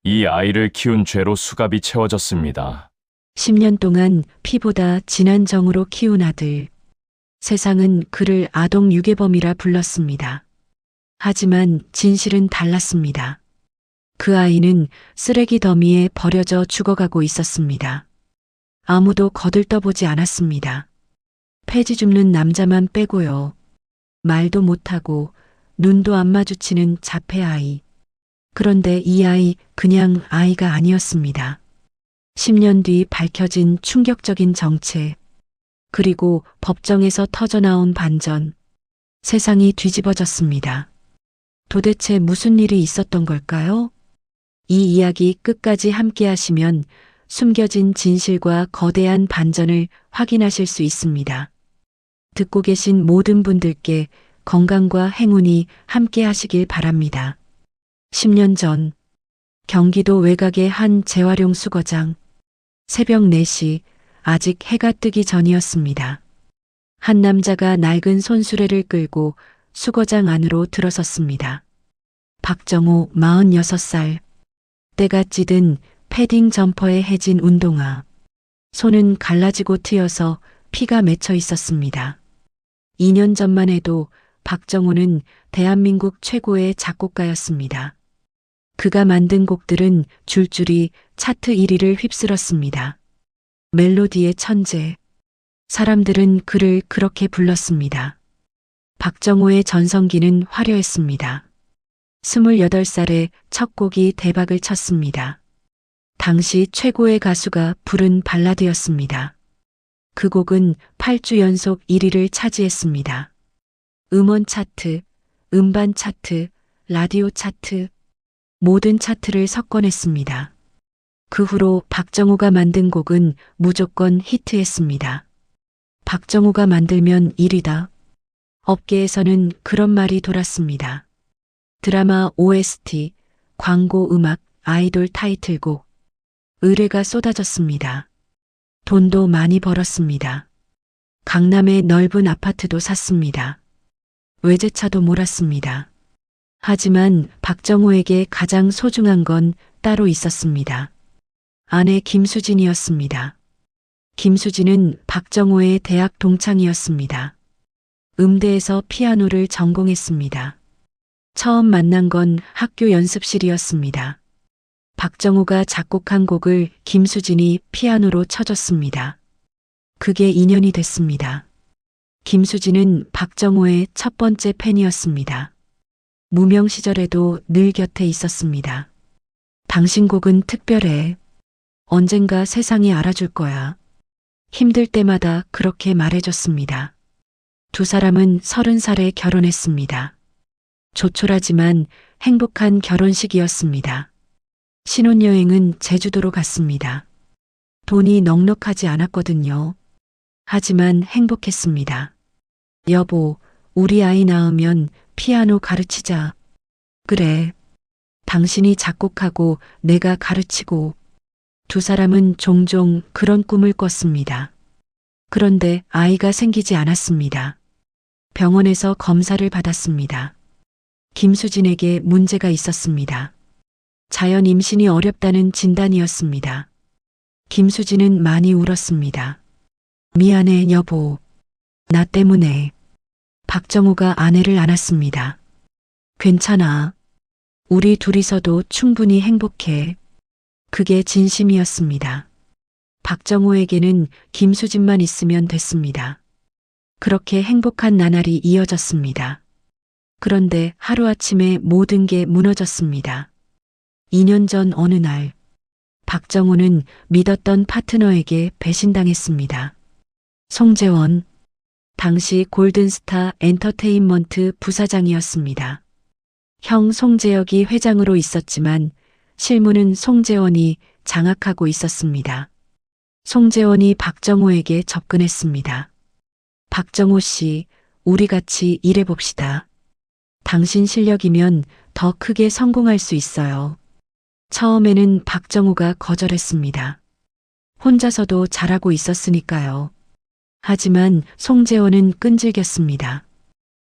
이 아이를 키운 죄로 수갑이 채워졌습니다. 10년 동안 피보다 진한 정으로 키운 아들. 세상은 그를 아동 유괴범이라 불렀습니다. 하지만 진실은 달랐습니다. 그 아이는 쓰레기 더미에 버려져 죽어가고 있었습니다. 아무도 거들떠보지 않았습니다. 폐지 줍는 남자만 빼고요. 말도 못하고 눈도 안 마주치는 자폐 아이. 그런데 이 아이 그냥 아이가 아니었습니다. 10년 뒤 밝혀진 충격적인 정체. 그리고 법정에서 터져나온 반전. 세상이 뒤집어졌습니다. 도대체 무슨 일이 있었던 걸까요? 이 이야기 끝까지 함께 하시면 숨겨진 진실과 거대한 반전을 확인하실 수 있습니다. 듣고 계신 모든 분들께 건강과 행운이 함께 하시길 바랍니다. 10년 전 경기도 외곽의 한 재활용 수거장. 새벽 4시 아직 해가 뜨기 전이었습니다. 한 남자가 낡은 손수레를 끌고 수거장 안으로 들어섰습니다. 박정호 46살. 때가 찌든 패딩 점퍼에 해진 운동화. 손은 갈라지고 트여서 피가 맺혀 있었습니다. 2년 전만 해도 박정호는 대한민국 최고의 작곡가였습니다. 그가 만든 곡들은 줄줄이 차트 1위를 휩쓸었습니다. 멜로디의 천재. 사람들은 그를 그렇게 불렀습니다. 박정호의 전성기는 화려했습니다. 28살에 첫 곡이 대박을 쳤습니다. 당시 최고의 가수가 부른 발라드였습니다. 그 곡은 8주 연속 1위를 차지했습니다. 음원 차트, 음반 차트, 라디오 차트, 모든 차트를 석권했습니다. 그 후로 박정호가 만든 곡은 무조건 히트했습니다. 박정호가 만들면 1위다. 업계에서는 그런 말이 돌았습니다. 드라마 OST, 광고 음악, 아이돌 타이틀곡. 의뢰가 쏟아졌습니다. 돈도 많이 벌었습니다. 강남의 넓은 아파트도 샀습니다. 외제차도 몰았습니다. 하지만 박정호에게 가장 소중한 건 따로 있었습니다. 아내 김수진이었습니다. 김수진은 박정호의 대학 동창이었습니다. 음대에서 피아노를 전공했습니다. 처음 만난 건 학교 연습실이었습니다. 박정호가 작곡한 곡을 김수진이 피아노로 쳐줬습니다. 그게 인연이 됐습니다. 김수진은 박정호의 첫 번째 팬이었습니다. 무명 시절에도 늘 곁에 있었습니다. 당신 곡은 특별해. 언젠가 세상이 알아줄 거야. 힘들 때마다 그렇게 말해줬습니다. 두 사람은 30살에 결혼했습니다. 조촐하지만 행복한 결혼식이었습니다. 신혼여행은 제주도로 갔습니다. 돈이 넉넉하지 않았거든요. 하지만 행복했습니다. 여보, 우리 아이 낳으면 피아노 가르치자. 그래. 당신이 작곡하고 내가 가르치고. 두 사람은 종종 그런 꿈을 꿨습니다. 그런데 아이가 생기지 않았습니다. 병원에서 검사를 받았습니다. 김수진에게 문제가 있었습니다. 자연 임신이 어렵다는 진단이었습니다. 김수진은 많이 울었습니다. 미안해, 여보. 나 때문에. 박정호가 아내를 안았습니다. 괜찮아. 우리 둘이서도 충분히 행복해. 그게 진심이었습니다. 박정호에게는 김수진만 있으면 됐습니다. 그렇게 행복한 나날이 이어졌습니다. 그런데 하루아침에 모든 게 무너졌습니다. 2년 전 어느 날, 박정호는 믿었던 파트너에게 배신당했습니다. 송재원, 당시 골든스타 엔터테인먼트 부사장이었습니다. 형 송재혁이 회장으로 있었지만 실무는 송재원이 장악하고 있었습니다. 송재원이 박정호에게 접근했습니다. 박정호 씨, 우리 같이 일해봅시다. 당신 실력이면 더 크게 성공할 수 있어요. 처음에는 박정호가 거절했습니다. 혼자서도 잘하고 있었으니까요. 하지만 송재원은 끈질겼습니다.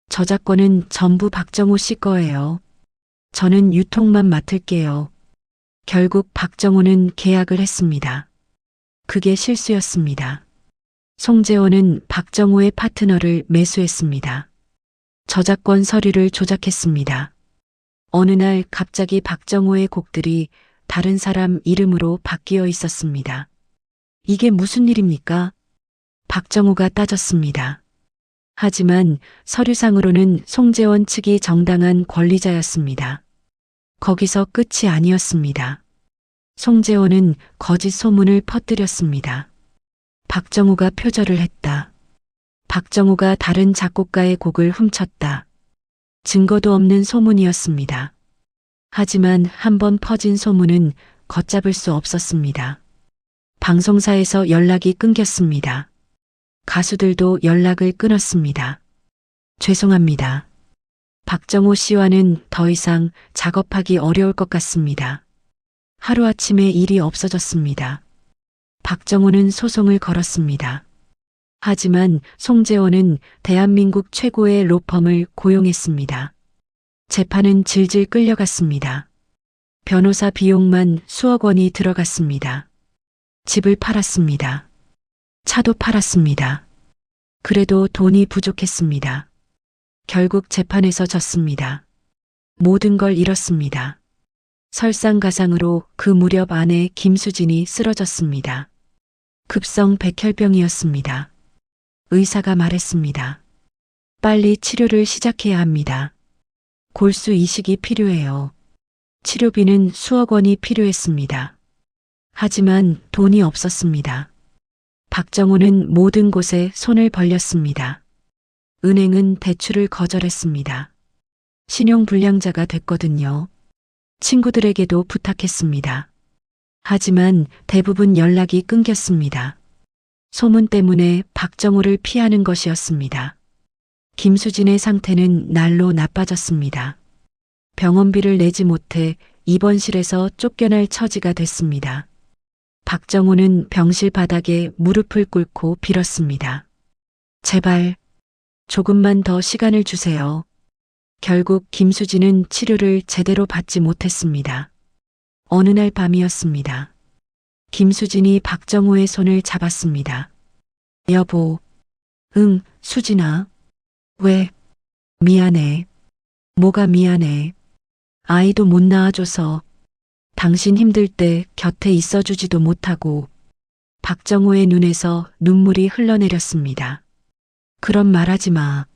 저작권은 전부 박정호 씨 거예요. 저는 유통만 맡을게요. 결국 박정호는 계약을 했습니다. 그게 실수였습니다. 송재원은 박정호의 파트너를 매수했습니다. 저작권 서류를 조작했습니다. 어느 날 갑자기 박정호의 곡들이 다른 사람 이름으로 바뀌어 있었습니다. 이게 무슨 일입니까? 박정호가 따졌습니다. 하지만 서류상으로는 송재원 측이 정당한 권리자였습니다. 거기서 끝이 아니었습니다. 송재원은 거짓 소문을 퍼뜨렸습니다. 박정호가 표절을 했다. 박정호가 다른 작곡가의 곡을 훔쳤다. 증거도 없는 소문이었습니다. 하지만 한번 퍼진 소문은 걷잡을 수 없었습니다. 방송사에서 연락이 끊겼습니다. 가수들도 연락을 끊었습니다. 죄송합니다. 박정호 씨와는 더 이상 작업하기 어려울 것 같습니다. 하루아침에 일이 없어졌습니다. 박정호는 소송을 걸었습니다. 하지만 송재원은 대한민국 최고의 로펌을 고용했습니다. 재판은 질질 끌려갔습니다. 변호사 비용만 수억 원이 들어갔습니다. 집을 팔았습니다. 차도 팔았습니다. 그래도 돈이 부족했습니다. 결국 재판에서 졌습니다. 모든 걸 잃었습니다. 설상가상으로 그 무렵 아내 김수진이 쓰러졌습니다. 급성 백혈병이었습니다. 의사가 말했습니다. 빨리 치료를 시작해야 합니다. 골수 이식이 필요해요. 치료비는 수억 원이 필요했습니다. 하지만 돈이 없었습니다. 박정호는 모든 곳에 손을 벌렸습니다. 은행은 대출을 거절했습니다. 신용불량자가 됐거든요. 친구들에게도 부탁했습니다. 하지만 대부분 연락이 끊겼습니다. 소문 때문에 박정호를 피하는 것이었습니다. 김수진의 상태는 날로 나빠졌습니다. 병원비를 내지 못해 입원실에서 쫓겨날 처지가 됐습니다. 박정호는 병실 바닥에 무릎을 꿇고 빌었습니다. 제발 조금만 더 시간을 주세요. 결국 김수진은 치료를 제대로 받지 못했습니다. 어느 날 밤이었습니다. 김수진이 박정호의 손을 잡았습니다. 여보. 응, 수진아. 왜? 미안해. 뭐가 미안해. 아이도 못 낳아줘서. 당신 힘들 때 곁에 있어주지도 못하고. 박정호의 눈에서 눈물이 흘러내렸습니다. 그런 말하지 마.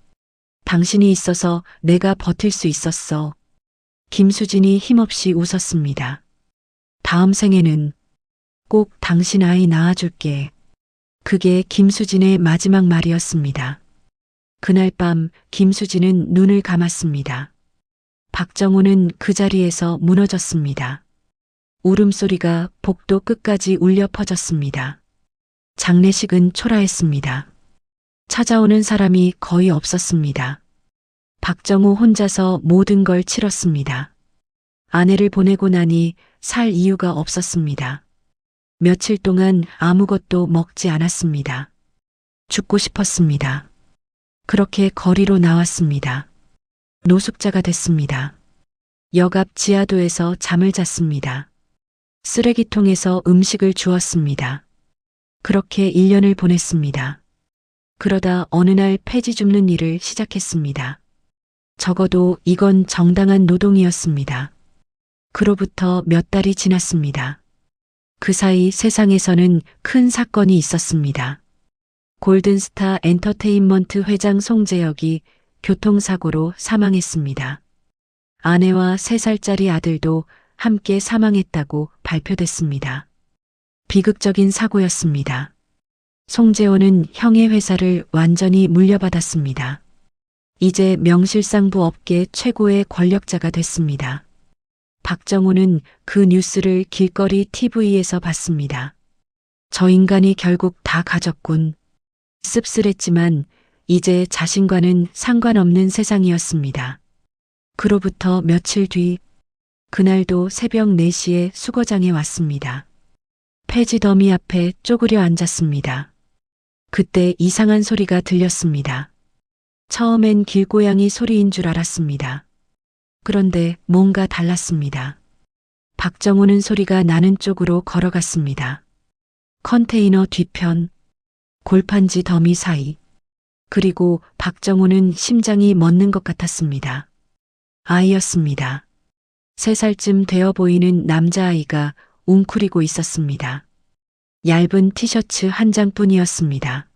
당신이 있어서 내가 버틸 수 있었어. 김수진이 힘없이 웃었습니다. 다음 생에는 꼭 당신 아이 낳아줄게. 그게 김수진의 마지막 말이었습니다. 그날 밤 김수진은 눈을 감았습니다. 박정호는 그 자리에서 무너졌습니다. 울음소리가 복도 끝까지 울려 퍼졌습니다. 장례식은 초라했습니다. 찾아오는 사람이 거의 없었습니다. 박정호 혼자서 모든 걸 치렀습니다. 아내를 보내고 나니 살 이유가 없었습니다. 며칠 동안 아무것도 먹지 않았습니다. 죽고 싶었습니다. 그렇게 거리로 나왔습니다. 노숙자가 됐습니다. 역 앞 지하도에서 잠을 잤습니다. 쓰레기통에서 음식을 주었습니다. 그렇게 1년을 보냈습니다. 그러다 어느 날 폐지 줍는 일을 시작했습니다. 적어도 이건 정당한 노동이었습니다. 그로부터 몇 달이 지났습니다. 그 사이 세상에서는 큰 사건이 있었습니다. 골든스타 엔터테인먼트 회장 송재혁이 교통사고로 사망했습니다. 아내와 3살짜리 아들도 함께 사망했다고 발표됐습니다. 비극적인 사고였습니다. 송재호는 형의 회사를 완전히 물려받았습니다. 이제 명실상부 업계 최고의 권력자가 됐습니다. 박정호는 그 뉴스를 길거리 TV에서 봤습니다. 저 인간이 결국 다 가졌군. 씁쓸했지만 이제 자신과는 상관없는 세상이었습니다. 그로부터 며칠 뒤, 그날도 새벽 4시에 수거장에 왔습니다. 폐지 더미 앞에 쪼그려 앉았습니다. 그때 이상한 소리가 들렸습니다. 처음엔 길고양이 소리인 줄 알았습니다. 그런데 뭔가 달랐습니다. 박정호는 소리가 나는 쪽으로 걸어갔습니다. 컨테이너 뒤편, 골판지 더미 사이. 그리고 박정호는 심장이 멎는 것 같았습니다. 아이였습니다. 3살쯤 되어 보이는 남자아이가 웅크리고 있었습니다. 얇은 티셔츠 한 장뿐이었습니다.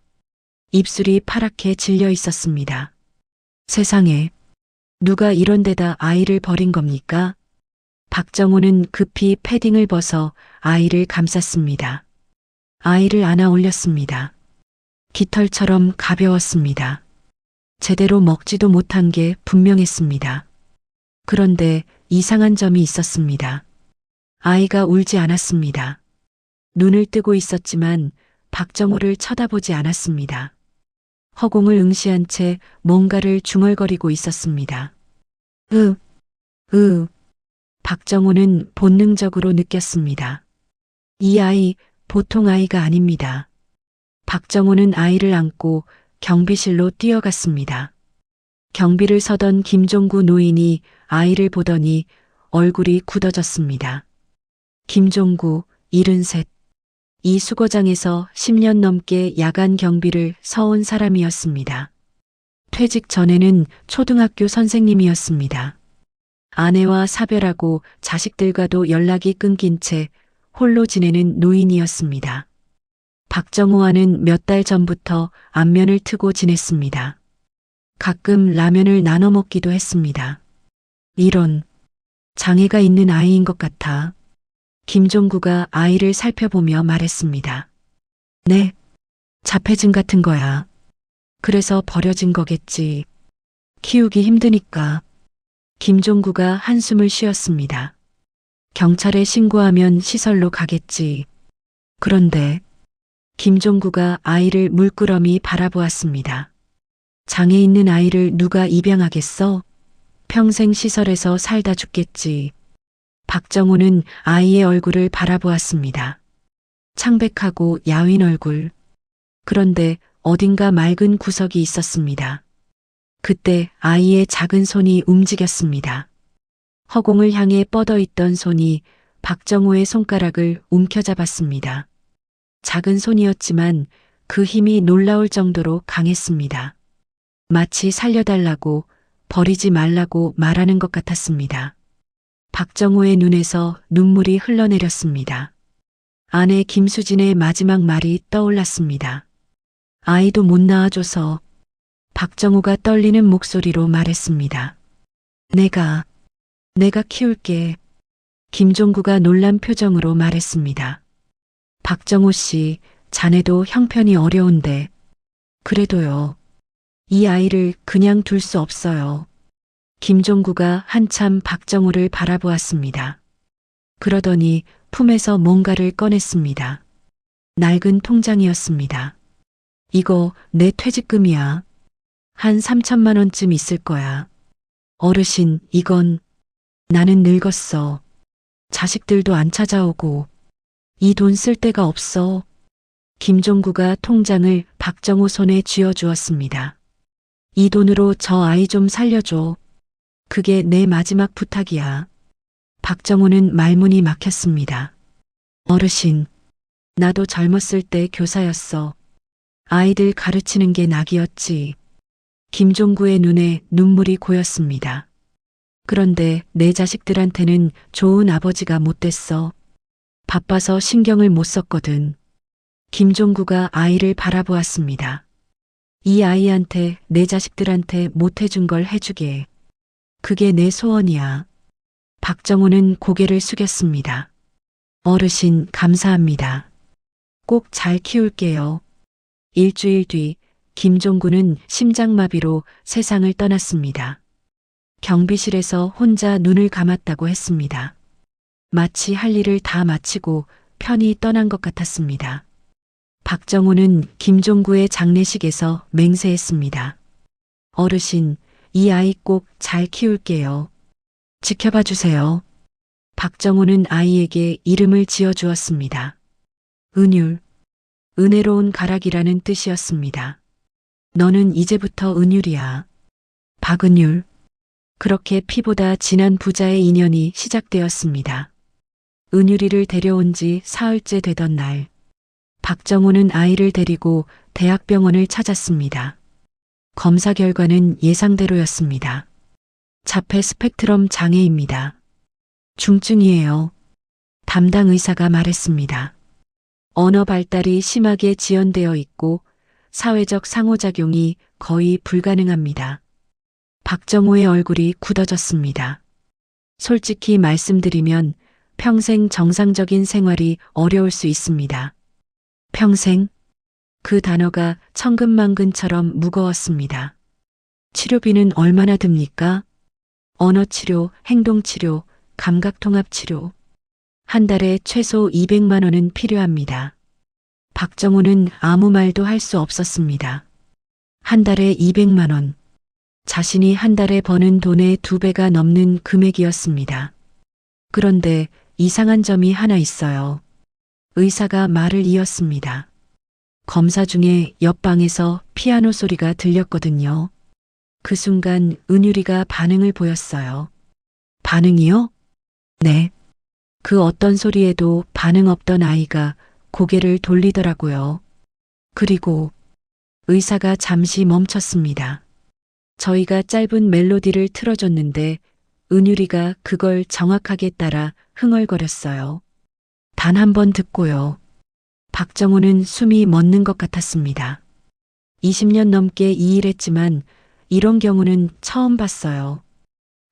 입술이 파랗게 질려 있었습니다. 세상에, 누가 이런 데다 아이를 버린 겁니까? 박정호는 급히 패딩을 벗어 아이를 감쌌습니다. 아이를 안아 올렸습니다. 깃털처럼 가벼웠습니다. 제대로 먹지도 못한 게 분명했습니다. 그런데 이상한 점이 있었습니다. 아이가 울지 않았습니다. 눈을 뜨고 있었지만 박정호를 쳐다보지 않았습니다. 허공을 응시한 채 뭔가를 중얼거리고 있었습니다. 박정호는 본능적으로 느꼈습니다. 이 아이 보통 아이가 아닙니다. 박정호는 아이를 안고 경비실로 뛰어갔습니다. 경비를 서던 김종구 노인이 아이를 보더니 얼굴이 굳어졌습니다. 김종구, 73. 이 수거장에서 10년 넘게 야간 경비를 서온 사람이었습니다. 퇴직 전에는 초등학교 선생님이었습니다. 아내와 사별하고 자식들과도 연락이 끊긴 채 홀로 지내는 노인이었습니다. 박정호와는 몇 달 전부터 안면을 트고 지냈습니다. 가끔 라면을 나눠 먹기도 했습니다. 이런 장애가 있는 아이인 것 같아 김종구가 아이를 살펴보며 말했습니다. 네, 자폐증 같은 거야. 그래서 버려진 거겠지. 키우기 힘드니까. 김종구가 한숨을 쉬었습니다. 경찰에 신고하면 시설로 가겠지. 그런데 김종구가 아이를 물끄러미 바라보았습니다. 장애 있는 아이를 누가 입양하겠어? 평생 시설에서 살다 죽겠지. 박정호는 아이의 얼굴을 바라보았습니다. 창백하고 야윈 얼굴. 그런데 어딘가 맑은 구석이 있었습니다. 그때 아이의 작은 손이 움직였습니다. 허공을 향해 뻗어 있던 손이 박정호의 손가락을 움켜잡았습니다. 작은 손이었지만 그 힘이 놀라울 정도로 강했습니다. 마치 살려달라고, 버리지 말라고 말하는 것 같았습니다. 박정호의 눈에서 눈물이 흘러내렸습니다. 아내 김수진의 마지막 말이 떠올랐습니다. 아이도 못 낳아줘서. 박정호가 떨리는 목소리로 말했습니다. 내가 키울게. 김종구가 놀란 표정으로 말했습니다. 박정호 씨, 자네도 형편이 어려운데. 그래도요. 이 아이를 그냥 둘 수 없어요. 김종구가 한참 박정호를 바라보았습니다. 그러더니 품에서 뭔가를 꺼냈습니다. 낡은 통장이었습니다. 이거 내 퇴직금이야. 한 3천만 원쯤 있을 거야. 어르신, 이건 나는 늙었어. 자식들도 안 찾아오고 이 돈 쓸 데가 없어. 김종구가 통장을 박정호 손에 쥐어주었습니다. 이 돈으로 저 아이 좀 살려줘. 그게 내 마지막 부탁이야. 박정호는 말문이 막혔습니다. 어르신, 나도 젊었을 때 교사였어. 아이들 가르치는 게 낙이었지. 김종구의 눈에 눈물이 고였습니다. 그런데 내 자식들한테는 좋은 아버지가 못 됐어. 바빠서 신경을 못 썼거든. 김종구가 아이를 바라보았습니다. 이 아이한테, 내 자식들한테 못 해준 걸 해주게. 그게 내 소원이야. 박정호는 고개를 숙였습니다. 어르신, 감사합니다. 꼭 잘 키울게요. 일주일 뒤 김종구는 심장마비로 세상을 떠났습니다. 경비실에서 혼자 눈을 감았다고 했습니다. 마치 할 일을 다 마치고 편히 떠난 것 같았습니다. 박정호는 김종구의 장례식에서 맹세했습니다. 어르신, 이 아이 꼭 잘 키울게요. 지켜봐 주세요. 박정호는 아이에게 이름을 지어주었습니다. 은율, 은혜로운 가락이라는 뜻이었습니다. 너는 이제부터 은율이야. 박은율. 그렇게 피보다 진한 부자의 인연이 시작되었습니다. 은유리를 데려온 지 사흘째 되던 날, 박정호는 아이를 데리고 대학병원을 찾았습니다. 검사 결과는 예상대로였습니다. 자폐 스펙트럼 장애입니다. 중증이에요. 담당 의사가 말했습니다. 언어 발달이 심하게 지연되어 있고 사회적 상호작용이 거의 불가능합니다. 박정호의 얼굴이 굳어졌습니다. 솔직히 말씀드리면 평생 정상적인 생활이 어려울 수 있습니다. 평생? 그 단어가 천근만근처럼 무거웠습니다. 치료비는 얼마나 듭니까? 언어치료, 행동치료, 감각통합치료. 한 달에 최소 200만 원은 필요합니다. 박정호는 아무 말도 할 수 없었습니다. 한 달에 200만 원. 자신이 한 달에 버는 돈의 2배가 넘는 금액이었습니다. 그런데 이상한 점이 하나 있어요. 의사가 말을 이었습니다. 검사 중에 옆방에서 피아노 소리가 들렸거든요. 그 순간 은유리가 반응을 보였어요. 반응이요? 네. 그 어떤 소리에도 반응 없던 아이가 고개를 돌리더라고요. 그리고 의사가 잠시 멈췄습니다. 저희가 짧은 멜로디를 틀어줬는데 은유리가 그걸 정확하게 따라 흥얼거렸어요. 단 한 번 듣고요. 박정호는 숨이 멎는 것 같았습니다. 20년 넘게 이 일했지만 이런 경우는 처음 봤어요.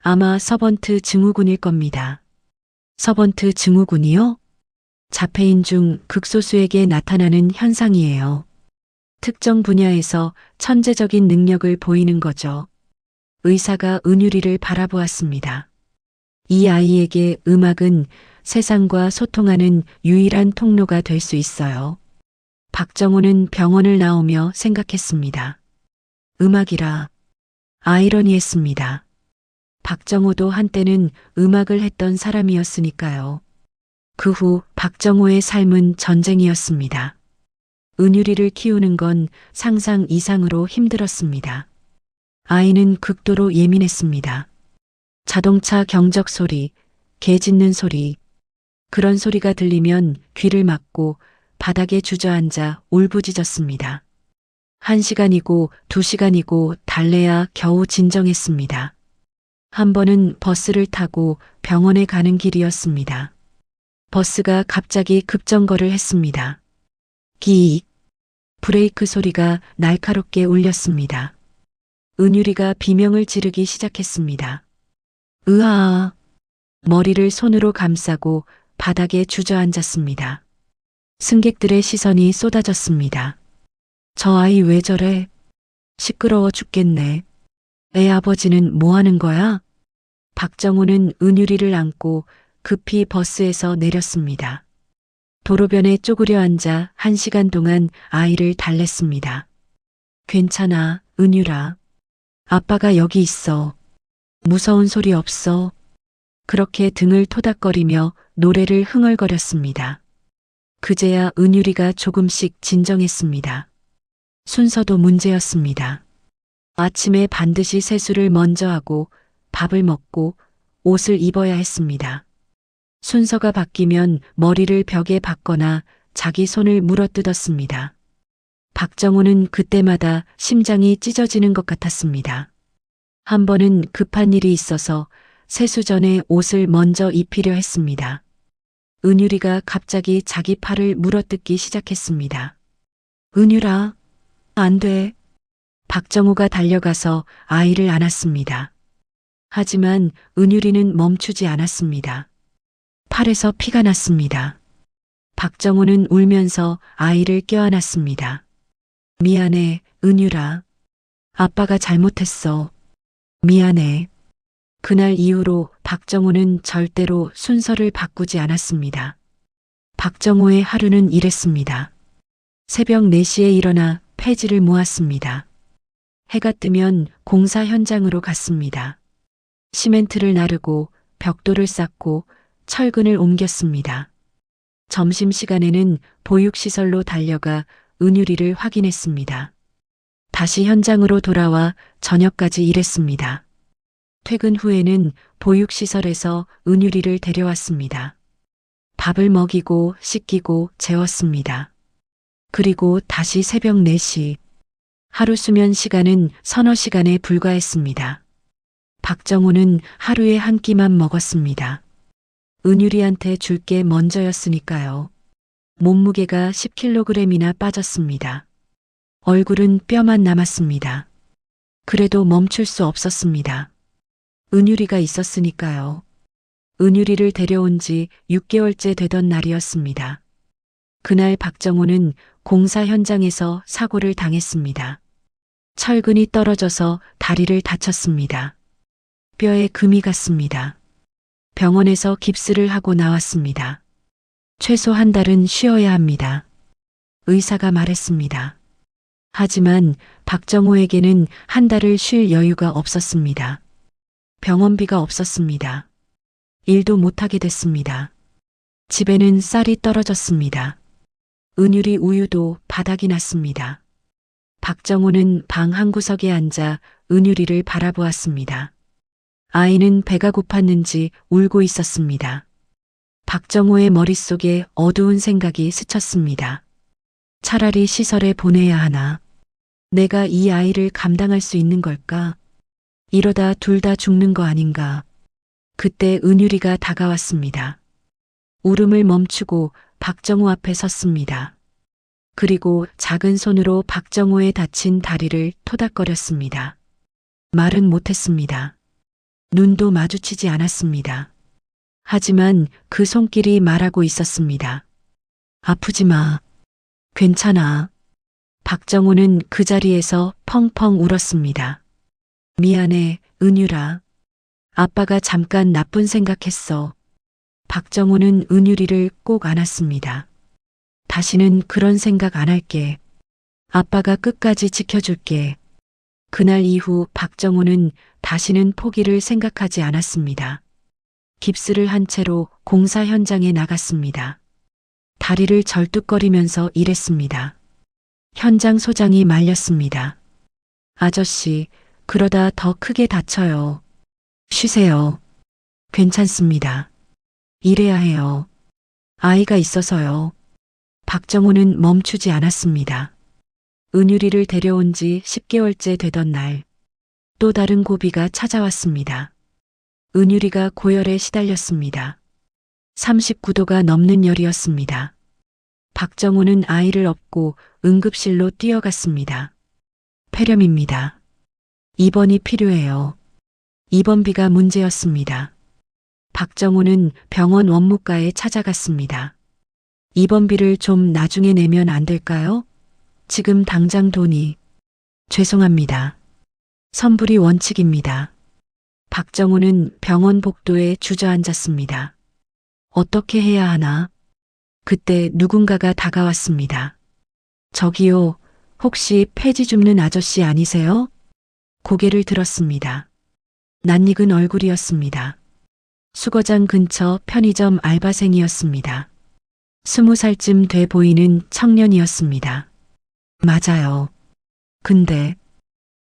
아마 서번트 증후군일 겁니다. 서번트 증후군이요? 자폐인 중 극소수에게 나타나는 현상이에요. 특정 분야에서 천재적인 능력을 보이는 거죠. 의사가 은유리를 바라보았습니다. 이 아이에게 음악은 세상과 소통하는 유일한 통로가 될 수 있어요. 박정호는 병원을 나오며 생각했습니다. 음악이라 아이러니했습니다. 박정호도 한때는 음악을 했던 사람이었으니까요. 그 후 박정호의 삶은 전쟁이었습니다. 은유리를 키우는 건 상상 이상으로 힘들었습니다. 아이는 극도로 예민했습니다. 자동차 경적 소리, 개 짖는 소리, 그런 소리가 들리면 귀를 막고 바닥에 주저앉아 울부짖었습니다. 1시간이고 2시간이고 달래야 겨우 진정했습니다. 한 번은 버스를 타고 병원에 가는 길이었습니다. 버스가 갑자기 급정거를 했습니다. 기익. 브레이크 소리가 날카롭게 울렸습니다. 은유리가 비명을 지르기 시작했습니다. 으아. 머리를 손으로 감싸고 바닥에 주저앉았습니다. 승객들의 시선이 쏟아졌습니다. 저 아이 왜 저래? 시끄러워 죽겠네. 애 아버지는 뭐 하는 거야? 박정호는 은유리를 안고 급히 버스에서 내렸습니다. 도로변에 쪼그려 앉아 1시간 동안 아이를 달랬습니다. 괜찮아, 은유라. 아빠가 여기 있어. 무서운 소리 없어. 그렇게 등을 토닥거리며 노래를 흥얼거렸습니다. 그제야 은유리가 조금씩 진정했습니다. 순서도 문제였습니다. 아침에 반드시 세수를 먼저 하고 밥을 먹고 옷을 입어야 했습니다. 순서가 바뀌면 머리를 벽에 박거나 자기 손을 물어뜯었습니다. 박정호는 그때마다 심장이 찢어지는 것 같았습니다. 한 번은 급한 일이 있어서 세수 전에 옷을 먼저 입히려 했습니다. 은유리가 갑자기 자기 팔을 물어뜯기 시작했습니다. 은유라, 안 돼. 박정호가 달려가서 아이를 안았습니다. 하지만 은유리는 멈추지 않았습니다. 팔에서 피가 났습니다. 박정호는 울면서 아이를 껴안았습니다. 미안해, 은유라. 아빠가 잘못했어. 미안해. 그날 이후로 박정호는 절대로 순서를 바꾸지 않았습니다. 박정호의 하루는 이랬습니다. 새벽 4시에 일어나 폐지를 모았습니다. 해가 뜨면 공사 현장으로 갔습니다. 시멘트를 나르고 벽돌을 쌓고 철근을 옮겼습니다. 점심시간에는 보육시설로 달려가 은유리를 확인했습니다. 다시 현장으로 돌아와 저녁까지 일했습니다. 퇴근 후에는 보육시설에서 은유리를 데려왔습니다. 밥을 먹이고 씻기고 재웠습니다. 그리고 다시 새벽 4시. 하루 수면 시간은 서너 시간에 불과했습니다. 박정호는 하루에 한 끼만 먹었습니다. 은유리한테 줄 게 먼저였으니까요. 몸무게가 10kg이나 빠졌습니다. 얼굴은 뼈만 남았습니다. 그래도 멈출 수 없었습니다. 은유리가 있었으니까요. 은유리를 데려온 지 6개월째 되던 날이었습니다. 그날 박정호는 공사 현장에서 사고를 당했습니다. 철근이 떨어져서 다리를 다쳤습니다. 뼈에 금이 갔습니다. 병원에서 깁스를 하고 나왔습니다. 최소 한 달은 쉬어야 합니다. 의사가 말했습니다. 하지만 박정호에게는 한 달을 쉴 여유가 없었습니다. 병원비가 없었습니다. 일도 못하게 됐습니다. 집에는 쌀이 떨어졌습니다. 은유리 우유도 바닥이 났습니다. 박정호는 방 한구석에 앉아 은유리를 바라보았습니다. 아이는 배가 고팠는지 울고 있었습니다. 박정호의 머릿속에 어두운 생각이 스쳤습니다. 차라리 시설에 보내야 하나? 내가 이 아이를 감당할 수 있는 걸까? 이러다 둘 다 죽는 거 아닌가? 그때 은유리가 다가왔습니다. 울음을 멈추고 박정호 앞에 섰습니다. 그리고 작은 손으로 박정호의 다친 다리를 토닥거렸습니다. 말은 못했습니다. 눈도 마주치지 않았습니다. 하지만 그 손길이 말하고 있었습니다. 아프지 마. 괜찮아. 박정호는 그 자리에서 펑펑 울었습니다. 미안해, 은유라. 아빠가 잠깐 나쁜 생각했어. 박정호는 은유리를 꼭 안았습니다. 다시는 그런 생각 안 할게. 아빠가 끝까지 지켜줄게. 그날 이후 박정호는 다시는 포기를 생각하지 않았습니다. 깁스를 한 채로 공사 현장에 나갔습니다. 다리를 절뚝거리면서 일했습니다. 현장 소장이 말렸습니다. 아저씨, 그러다 더 크게 다쳐요. 쉬세요. 괜찮습니다. 일해야 해요. 아이가 있어서요. 박정호는 멈추지 않았습니다. 은유리를 데려온 지 10개월째 되던 날, 또 다른 고비가 찾아왔습니다. 은유리가 고열에 시달렸습니다. 39도가 넘는 열이었습니다. 박정호는 아이를 업고 응급실로 뛰어갔습니다. 폐렴입니다. 입원이 필요해요. 입원비가 문제였습니다. 박정호는 병원 원무과에 찾아갔습니다. 입원비를 좀 나중에 내면 안 될까요? 지금 당장 돈이. 죄송합니다. 선불이 원칙입니다. 박정호는 병원 복도에 주저앉았습니다. 어떻게 해야 하나? 그때 누군가가 다가왔습니다. 저기요, 혹시 폐지 줍는 아저씨 아니세요? 고개를 들었습니다. 낯익은 얼굴이었습니다. 수거장 근처 편의점 알바생이었습니다. 20살쯤 돼 보이는 청년이었습니다. 맞아요. 근데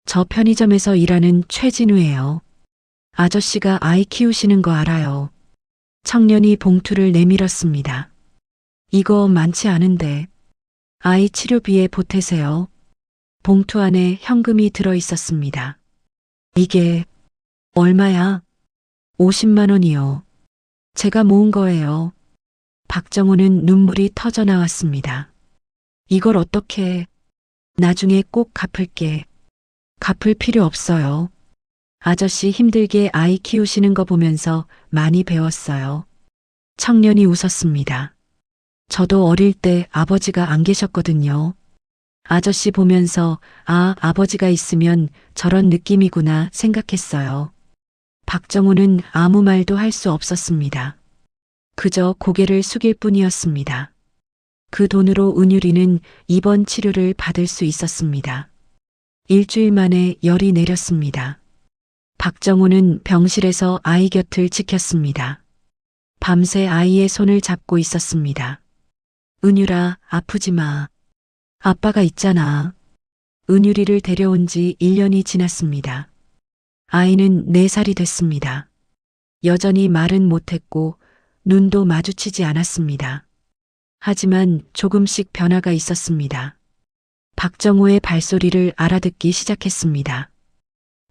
저 편의점에서 일하는 최진우예요. 아저씨가 아이 키우시는 거 알아요. 청년이 봉투를 내밀었습니다. 이거 많지 않은데 아이 치료비에 보태세요. 봉투 안에 현금이 들어 있었습니다. 이게 얼마야? 50만 원이요. 제가 모은 거예요. 박정호는 눈물이 터져 나왔습니다. 이걸 어떻게, 나중에 꼭 갚을게. 갚을 필요 없어요. 아저씨 힘들게 아이 키우시는 거 보면서 많이 배웠어요. 청년이 웃었습니다. 저도 어릴 때 아버지가 안 계셨거든요. 아저씨 보면서 아버지가 있으면 저런 느낌이구나 생각했어요. 박정호는 아무 말도 할 수 없었습니다. 그저 고개를 숙일 뿐이었습니다. 그 돈으로 은유리는 입원 치료를 받을 수 있었습니다. 일주일 만에 열이 내렸습니다. 박정호는 병실에서 아이 곁을 지켰습니다. 밤새 아이의 손을 잡고 있었습니다. 은유라, 아프지 마. 아빠가 있잖아. 은유리를 데려온 지 1년이 지났습니다. 아이는 4살이 됐습니다. 여전히 말은 못했고 눈도 마주치지 않았습니다. 하지만 조금씩 변화가 있었습니다. 박정호의 발소리를 알아듣기 시작했습니다.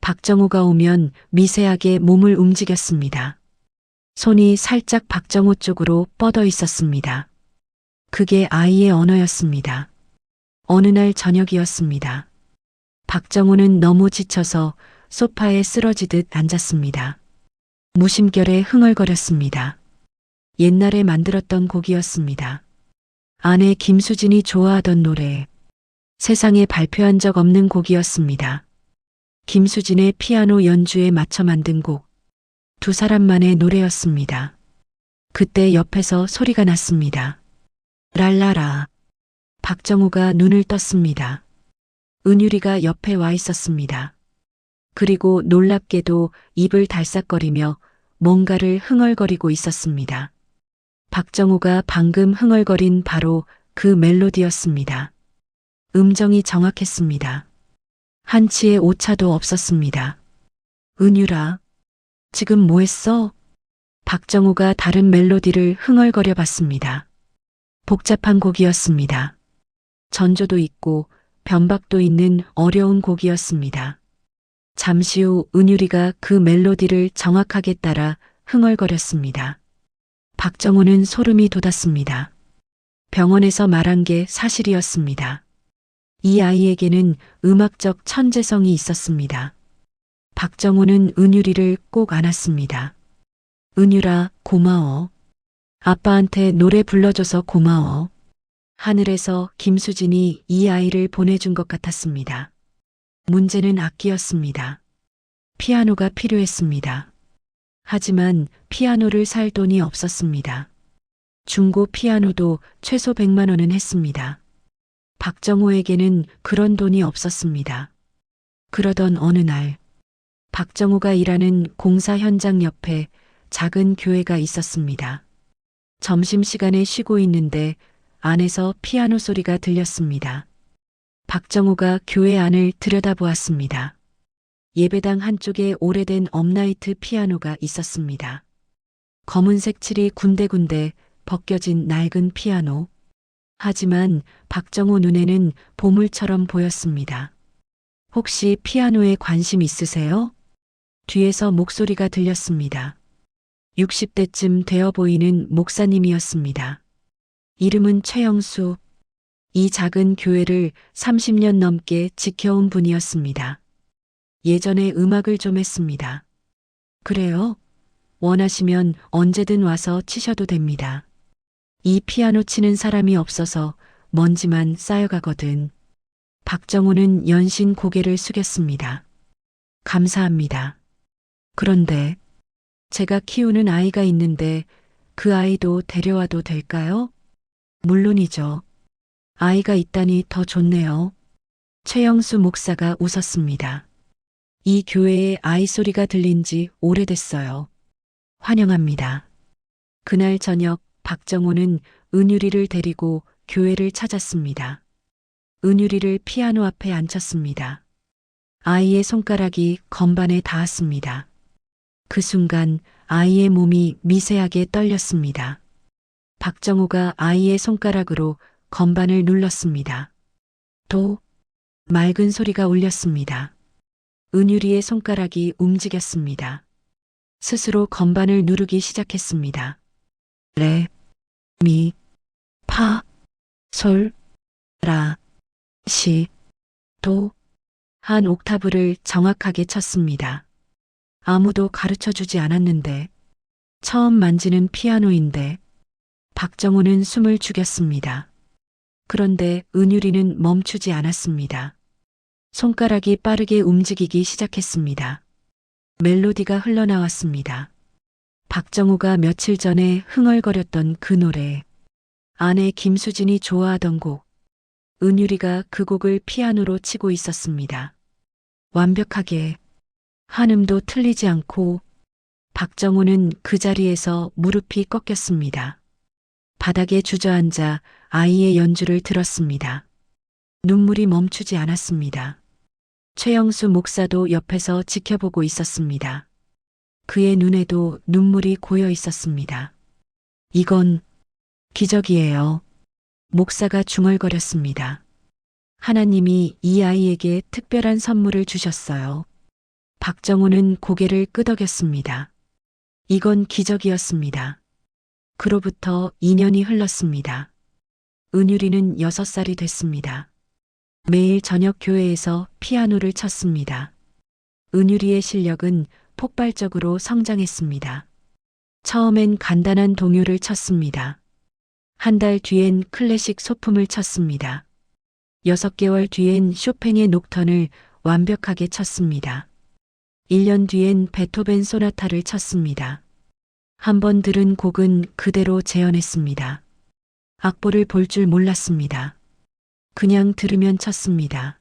박정호가 오면 미세하게 몸을 움직였습니다. 손이 살짝 박정호 쪽으로 뻗어 있었습니다. 그게 아이의 언어였습니다. 어느 날 저녁이었습니다. 박정호는 너무 지쳐서 소파에 쓰러지듯 앉았습니다. 무심결에 흥얼거렸습니다. 옛날에 만들었던 곡이었습니다. 아내 김수진이 좋아하던 노래, 세상에 발표한 적 없는 곡이었습니다. 김수진의 피아노 연주에 맞춰 만든 곡, 두 사람만의 노래였습니다. 그때 옆에서 소리가 났습니다. 랄라라. 박정호가 눈을 떴습니다. 은유리가 옆에 와 있었습니다. 그리고 놀랍게도 입을 달싹거리며 뭔가를 흥얼거리고 있었습니다. 박정호가 방금 흥얼거린 바로 그 멜로디였습니다. 음정이 정확했습니다. 한치의 오차도 없었습니다. 은유라, 지금 뭐 했어? 박정호가 다른 멜로디를 흥얼거려 봤습니다. 복잡한 곡이었습니다. 전조도 있고 변박도 있는 어려운 곡이었습니다. 잠시 후 은유리가 그 멜로디를 정확하게 따라 흥얼거렸습니다. 박정호는 소름이 돋았습니다. 병원에서 말한 게 사실이었습니다. 이 아이에게는 음악적 천재성이 있었습니다. 박정호는 은유리를 꼭 안았습니다. 은유라, 고마워. 아빠한테 노래 불러줘서 고마워. 하늘에서 김수진이 이 아이를 보내준 것 같았습니다. 문제는 악기였습니다. 피아노가 필요했습니다. 하지만 피아노를 살 돈이 없었습니다. 중고 피아노도 최소 100만 원은 했습니다. 박정호에게는 그런 돈이 없었습니다. 그러던 어느 날, 박정호가 일하는 공사 현장 옆에 작은 교회가 있었습니다. 점심시간에 쉬고 있는데 안에서 피아노 소리가 들렸습니다. 박정호가 교회 안을 들여다보았습니다. 예배당 한쪽에 오래된 업라이트 피아노가 있었습니다. 검은색 칠이 군데군데 벗겨진 낡은 피아노. 하지만 박정호 눈에는 보물처럼 보였습니다. 혹시 피아노에 관심 있으세요? 뒤에서 목소리가 들렸습니다. 60대쯤 되어 보이는 목사님이었습니다. 이름은 최영수. 이 작은 교회를 30년 넘게 지켜온 분이었습니다. 예전에 음악을 좀 했습니다. 그래요? 원하시면 언제든 와서 치셔도 됩니다. 이 피아노 치는 사람이 없어서 먼지만 쌓여가거든. 박정호는 연신 고개를 숙였습니다. 감사합니다. 그런데 제가 키우는 아이가 있는데 그 아이도 데려와도 될까요? 물론이죠. 아이가 있다니 더 좋네요. 최영수 목사가 웃었습니다. 이 교회에 아이 소리가 들린 지 오래됐어요. 환영합니다. 그날 저녁 박정호는 은유리를 데리고 교회를 찾았습니다. 은유리를 피아노 앞에 앉혔습니다. 아이의 손가락이 건반에 닿았습니다. 그 순간 아이의 몸이 미세하게 떨렸습니다. 박정호가 아이의 손가락으로 건반을 눌렀습니다. 도, 맑은 소리가 울렸습니다. 은유리의 손가락이 움직였습니다. 스스로 건반을 누르기 시작했습니다. 레, 미, 파, 솔, 라, 시, 도, 한 옥타브를 정확하게 쳤습니다. 아무도 가르쳐 주지 않았는데, 처음 만지는 피아노인데, 박정호는 숨을 죽였습니다. 그런데 은유리는 멈추지 않았습니다. 손가락이 빠르게 움직이기 시작했습니다. 멜로디가 흘러나왔습니다. 박정호가 며칠 전에 흥얼거렸던 그 노래, 아내 김수진이 좋아하던 곡, 은유리가 그 곡을 피아노로 치고 있었습니다. 완벽하게, 한음도 틀리지 않고 박정호는 그 자리에서 무릎이 꺾였습니다. 바닥에 주저앉아 아이의 연주를 들었습니다. 눈물이 멈추지 않았습니다. 최영수 목사도 옆에서 지켜보고 있었습니다. 그의 눈에도 눈물이 고여 있었습니다. 이건 기적이에요. 목사가 중얼거렸습니다. 하나님이 이 아이에게 특별한 선물을 주셨어요. 박정호는 고개를 끄덕였습니다. 이건 기적이었습니다. 그로부터 2년이 흘렀습니다. 은유리는 6살이 됐습니다. 매일 저녁 교회에서 피아노를 쳤습니다. 은유리의 실력은 폭발적으로 성장했습니다. 처음엔 간단한 동요를 쳤습니다. 한 달 뒤엔 클래식 소품을 쳤습니다. 6개월 뒤엔 쇼팽의 녹턴을 완벽하게 쳤습니다. 1년 뒤엔 베토벤 소나타를 쳤습니다. 한 번 들은 곡은 그대로 재현했습니다. 악보를 볼 줄 몰랐습니다. 그냥 들으면 쳤습니다.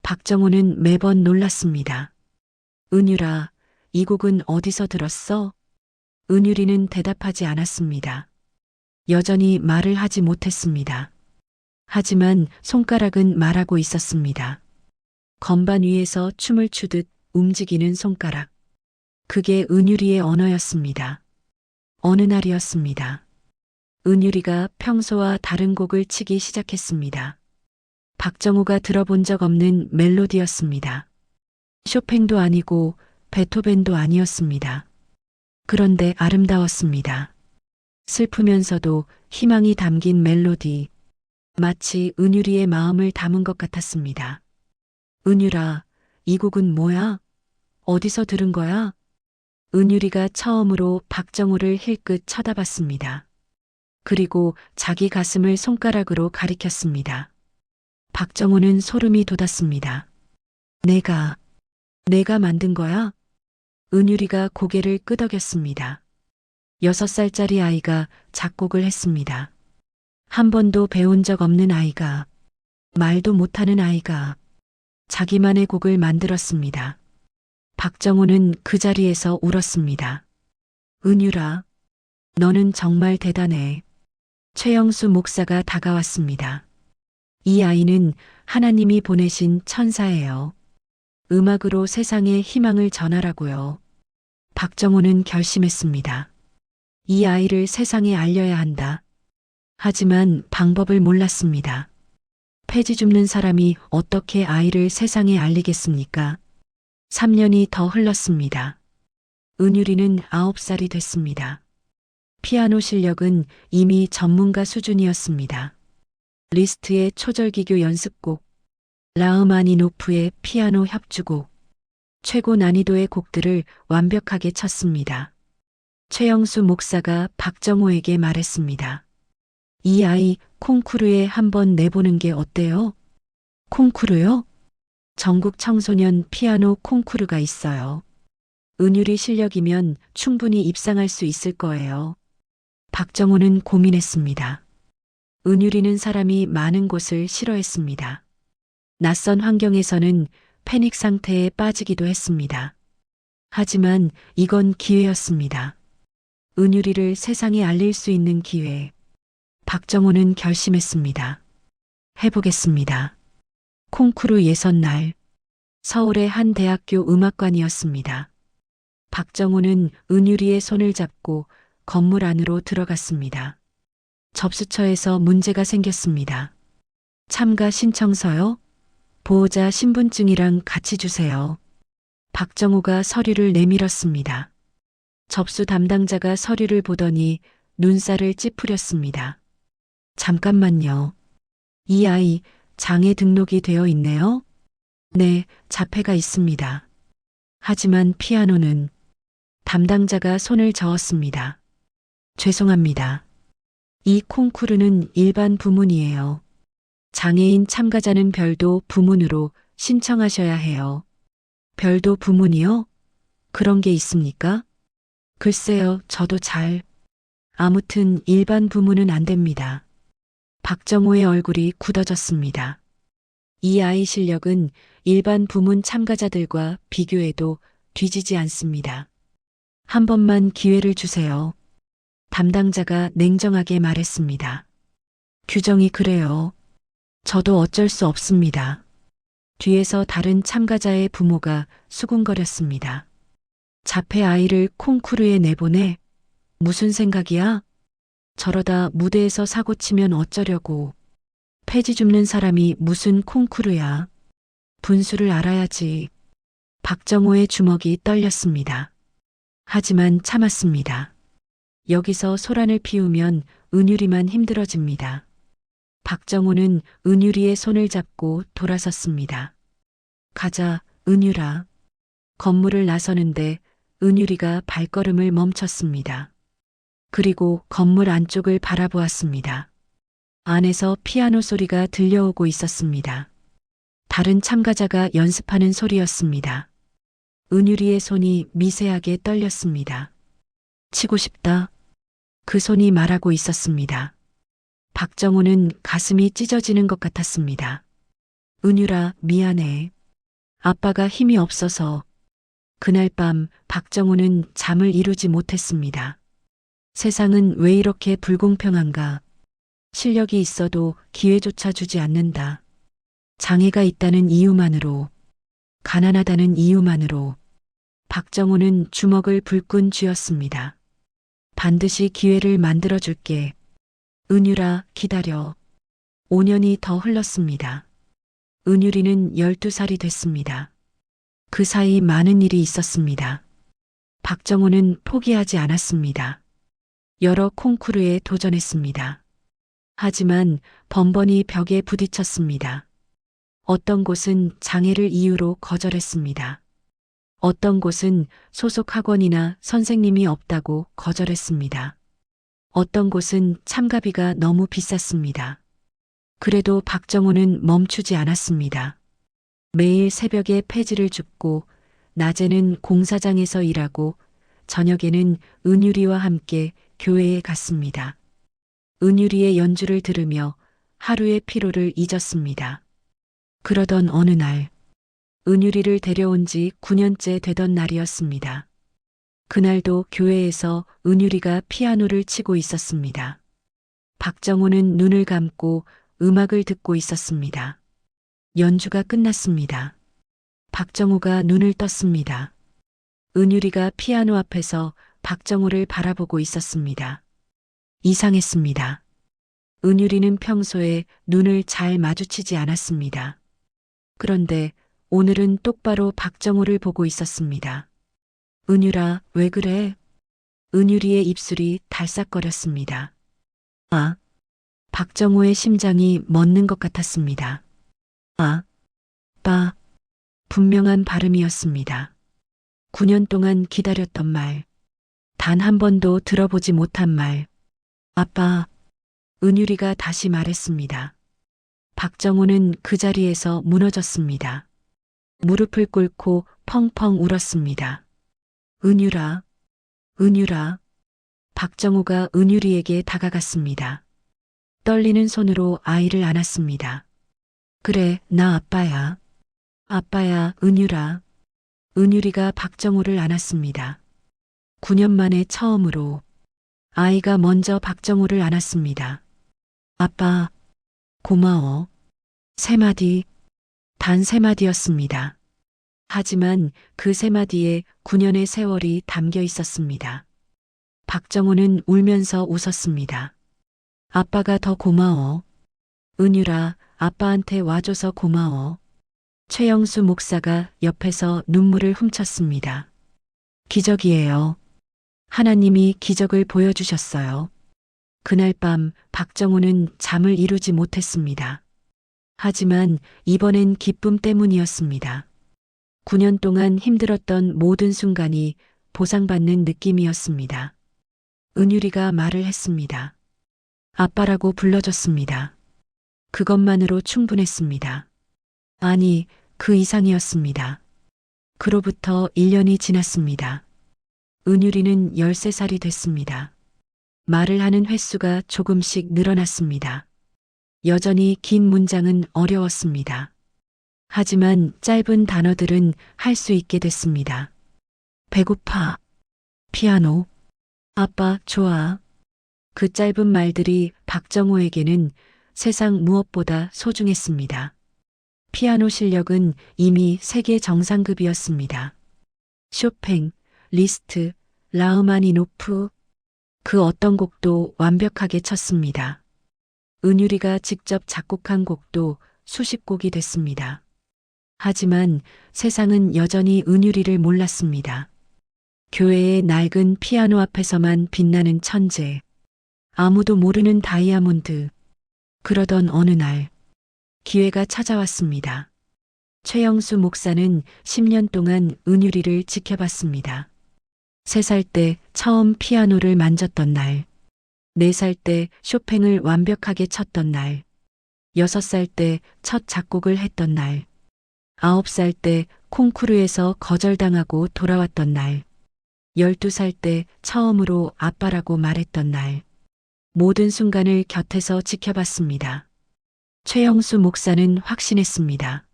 박정호는 매번 놀랐습니다. 은유라, 이 곡은 어디서 들었어? 은유리는 대답하지 않았습니다. 여전히 말을 하지 못했습니다. 하지만 손가락은 말하고 있었습니다. 건반 위에서 춤을 추듯 움직이는 손가락. 그게 은유리의 언어였습니다. 어느 날이었습니다. 은유리가 평소와 다른 곡을 치기 시작했습니다. 박정호가 들어본 적 없는 멜로디였습니다. 쇼팽도 아니고 베토벤도 아니었습니다. 그런데 아름다웠습니다. 슬프면서도 희망이 담긴 멜로디. 마치 은유리의 마음을 담은 것 같았습니다. 은유라, 이 곡은 뭐야? 어디서 들은 거야? 은유리가 처음으로 박정호를 힐끗 쳐다봤습니다. 그리고 자기 가슴을 손가락으로 가리켰습니다. 박정호는 소름이 돋았습니다. 내가 만든 거야? 은유리가 고개를 끄덕였습니다. 6살짜리 아이가 작곡을 했습니다. 한 번도 배운 적 없는 아이가, 말도 못하는 아이가 자기만의 곡을 만들었습니다. 박정호는 그 자리에서 울었습니다. 은유라, 너는 정말 대단해. 최영수 목사가 다가왔습니다. 이 아이는 하나님이 보내신 천사예요. 음악으로 세상에 희망을 전하라고요. 박정호는 결심했습니다. 이 아이를 세상에 알려야 한다. 하지만 방법을 몰랐습니다. 폐지 줍는 사람이 어떻게 아이를 세상에 알리겠습니까? 3년이 더 흘렀습니다. 은유리는 9살이 됐습니다. 피아노 실력은 이미 전문가 수준이었습니다. 리스트의 초절기교 연습곡, 라흐마니노프의 피아노 협주곡, 최고 난이도의 곡들을 완벽하게 쳤습니다. 최영수 목사가 박정호에게 말했습니다. 이 아이 콩쿠르에 한번 내보는 게 어때요? 콩쿠르요? 전국 청소년 피아노 콩쿠르가 있어요. 은유리 실력이면 충분히 입상할 수 있을 거예요. 박정호는 고민했습니다. 은유리는 사람이 많은 곳을 싫어했습니다. 낯선 환경에서는 패닉 상태에 빠지기도 했습니다. 하지만 이건 기회였습니다. 은유리를 세상에 알릴 수 있는 기회. 박정호는 결심했습니다. 해보겠습니다. 콩쿠르 예선날, 서울의 한 대학교 음악관이었습니다. 박정호는 은유리의 손을 잡고 건물 안으로 들어갔습니다. 접수처에서 문제가 생겼습니다. 참가 신청서요? 보호자 신분증이랑 같이 주세요. 박정호가 서류를 내밀었습니다. 접수 담당자가 서류를 보더니 눈살을 찌푸렸습니다. 잠깐만요. 이 아이 장애 등록이 되어 있네요? 네, 자폐가 있습니다. 하지만 피아노는 담당자가 손을 저었습니다. 죄송합니다. 이 콩쿠르는 일반 부문이에요. 장애인 참가자는 별도 부문으로 신청하셔야 해요. 별도 부문이요? 그런 게 있습니까? 글쎄요, 저도 아무튼 일반 부문은 안 됩니다. 박정호의 얼굴이 굳어졌습니다. 이 아이 실력은 일반 부문 참가자들과 비교해도 뒤지지 않습니다. 한 번만 기회를 주세요. 담당자가 냉정하게 말했습니다. 규정이 그래요. 저도 어쩔 수 없습니다. 뒤에서 다른 참가자의 부모가 수군거렸습니다. 자폐 아이를 콩쿠르에 내보내? 무슨 생각이야? 저러다 무대에서 사고 치면 어쩌려고. 폐지 줍는 사람이 무슨 콩쿠르야. 분수를 알아야지. 박정호의 주먹이 떨렸습니다. 하지만 참았습니다. 여기서 소란을 피우면 은유리만 힘들어집니다. 박정호는 은유리의 손을 잡고 돌아섰습니다. 가자, 은유라. 건물을 나서는데 은유리가 발걸음을 멈췄습니다. 그리고 건물 안쪽을 바라보았습니다. 안에서 피아노 소리가 들려오고 있었습니다. 다른 참가자가 연습하는 소리였습니다. 은유리의 손이 미세하게 떨렸습니다. 치고 싶다. 그 손이 말하고 있었습니다. 박정호는 가슴이 찢어지는 것 같았습니다. 은유라, 미안해. 아빠가 힘이 없어서. 그날 밤 박정호는 잠을 이루지 못했습니다. 세상은 왜 이렇게 불공평한가? 실력이 있어도 기회조차 주지 않는다. 장애가 있다는 이유만으로, 가난하다는 이유만으로 박정호는 주먹을 불끈 쥐었습니다. 반드시 기회를 만들어줄게. 은유라, 기다려. 5년이 더 흘렀습니다. 은유리는 12살이 됐습니다. 그 사이 많은 일이 있었습니다. 박정호는 포기하지 않았습니다. 여러 콩쿠르에 도전했습니다. 하지만 번번이 벽에 부딪혔습니다. 어떤 곳은 장애를 이유로 거절했습니다. 어떤 곳은 소속 학원이나 선생님이 없다고 거절했습니다. 어떤 곳은 참가비가 너무 비쌌습니다. 그래도 박정호는 멈추지 않았습니다. 매일 새벽에 폐지를 줍고 낮에는 공사장에서 일하고 저녁에는 은유리와 함께 교회에 갔습니다. 은유리의 연주를 들으며 하루의 피로를 잊었습니다. 그러던 어느 날 은유리를 데려온 지 9년째 되던 날이었습니다. 그날도 교회에서 은유리가 피아노를 치고 있었습니다. 박정호는 눈을 감고 음악을 듣고 있었습니다. 연주가 끝났습니다. 박정호가 눈을 떴습니다. 은유리가 피아노 앞에서 박정호를 바라보고 있었습니다. 이상했습니다. 은유리는 평소에 눈을 잘 마주치지 않았습니다. 그런데 오늘은 똑바로 박정호를 보고 있었습니다. 은유라, 왜 그래? 은유리의 입술이 달싹거렸습니다. 아, 박정호의 심장이 멎는 것 같았습니다. 아, 빠, 분명한 발음이었습니다. 9년 동안 기다렸던 말, 단 한 번도 들어보지 못한 말. 아빠, 은유리가 다시 말했습니다. 박정호는 그 자리에서 무너졌습니다. 무릎을 꿇고 펑펑 울었습니다. 은유라, 은유라. 박정호가 은유리에게 다가갔습니다. 떨리는 손으로 아이를 안았습니다. 그래, 나 아빠야. 아빠야, 은유라. 은유리가 박정호를 안았습니다. 9년 만에 처음으로 아이가 먼저 박정호를 안았습니다. 아빠, 고마워. 3마디, 단 3마디였습니다. 하지만 그 3마디에 9년의 세월이 담겨 있었습니다. 박정호는 울면서 웃었습니다. 아빠가 더 고마워. 은유라, 아빠한테 와줘서 고마워. 최영수 목사가 옆에서 눈물을 훔쳤습니다. 기적이에요. 하나님이 기적을 보여주셨어요. 그날 밤 박정호는 잠을 이루지 못했습니다. 하지만 이번엔 기쁨 때문이었습니다. 9년 동안 힘들었던 모든 순간이 보상받는 느낌이었습니다. 은유리가 말을 했습니다. 아빠라고 불러줬습니다. 그것만으로 충분했습니다. 아니, 그 이상이었습니다. 그로부터 1년이 지났습니다. 은유리는 13살이 됐습니다. 말을 하는 횟수가 조금씩 늘어났습니다. 여전히 긴 문장은 어려웠습니다. 하지만 짧은 단어들은 할 수 있게 됐습니다. 배고파. 피아노. 아빠, 좋아. 그 짧은 말들이 박정호에게는 세상 무엇보다 소중했습니다. 피아노 실력은 이미 세계 정상급이었습니다. 쇼팽, 리스트, 라흐마니노프, 그 어떤 곡도 완벽하게 쳤습니다. 은유리가 직접 작곡한 곡도 수십 곡이 됐습니다. 하지만 세상은 여전히 은유리를 몰랐습니다. 교회의 낡은 피아노 앞에서만 빛나는 천재, 아무도 모르는 다이아몬드. 그러던 어느 날, 기회가 찾아왔습니다. 최영수 목사는 10년 동안 은유리를 지켜봤습니다. 3살 때 처음 피아노를 만졌던 날, 4살 때 쇼팽을 완벽하게 쳤던 날, 6살 때 첫 작곡을 했던 날, 9살 때 콩쿠르에서 거절당하고 돌아왔던 날, 12살 때 처음으로 아빠라고 말했던 날, 모든 순간을 곁에서 지켜봤습니다. 최영수 목사는 확신했습니다.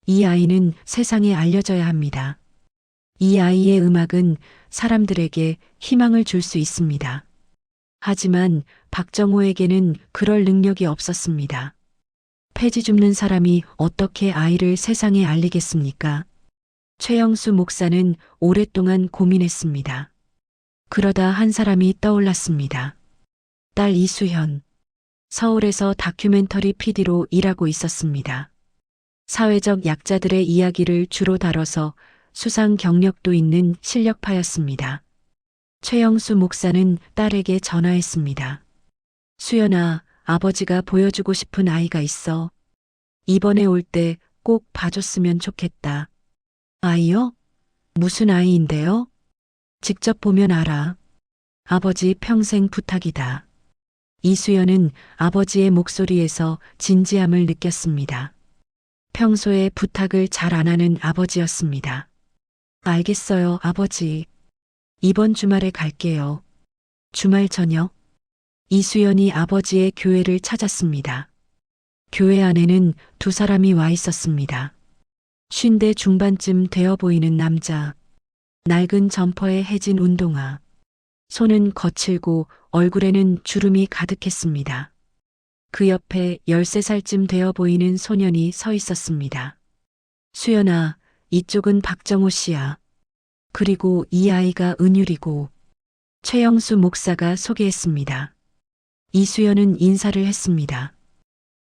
이 아이는 세상에 알려져야 합니다. 이 아이의 음악은 사람들에게 희망을 줄 수 있습니다. 하지만 박정호에게는 그럴 능력이 없었습니다. 폐지 줍는 사람이 어떻게 아이를 세상에 알리겠습니까? 최영수 목사는 오랫동안 고민했습니다. 그러다 한 사람이 떠올랐습니다. 딸 이수현. 서울에서 다큐멘터리 PD로 일하고 있었습니다. 사회적 약자들의 이야기를 주로 다뤄서 수상 경력도 있는 실력파였습니다. 최영수 목사는 딸에게 전화했습니다. 수연아, 아버지가 보여주고 싶은 아이가 있어. 이번에 올 때 꼭 봐줬으면 좋겠다. 아이요? 무슨 아이인데요? 직접 보면 알아. 아버지 평생 부탁이다. 이수연은 아버지의 목소리에서 진지함을 느꼈습니다. 평소에 부탁을 잘 안 하는 아버지였습니다. 알겠어요, 아버지. 이번 주말에 갈게요. 주말 저녁, 이수연이 아버지의 교회를 찾았습니다. 교회 안에는 2사람이 와 있었습니다. 50대 중반쯤 되어 보이는 남자, 낡은 점퍼에 해진 운동화, 손은 거칠고 얼굴에는 주름이 가득했습니다. 그 옆에 13살쯤 되어 보이는 소년이 서 있었습니다. 수연아, 이쪽은 박정호 씨야. 그리고 이 아이가 은율이고, 최영수 목사가 소개했습니다. 이수연은 인사를 했습니다.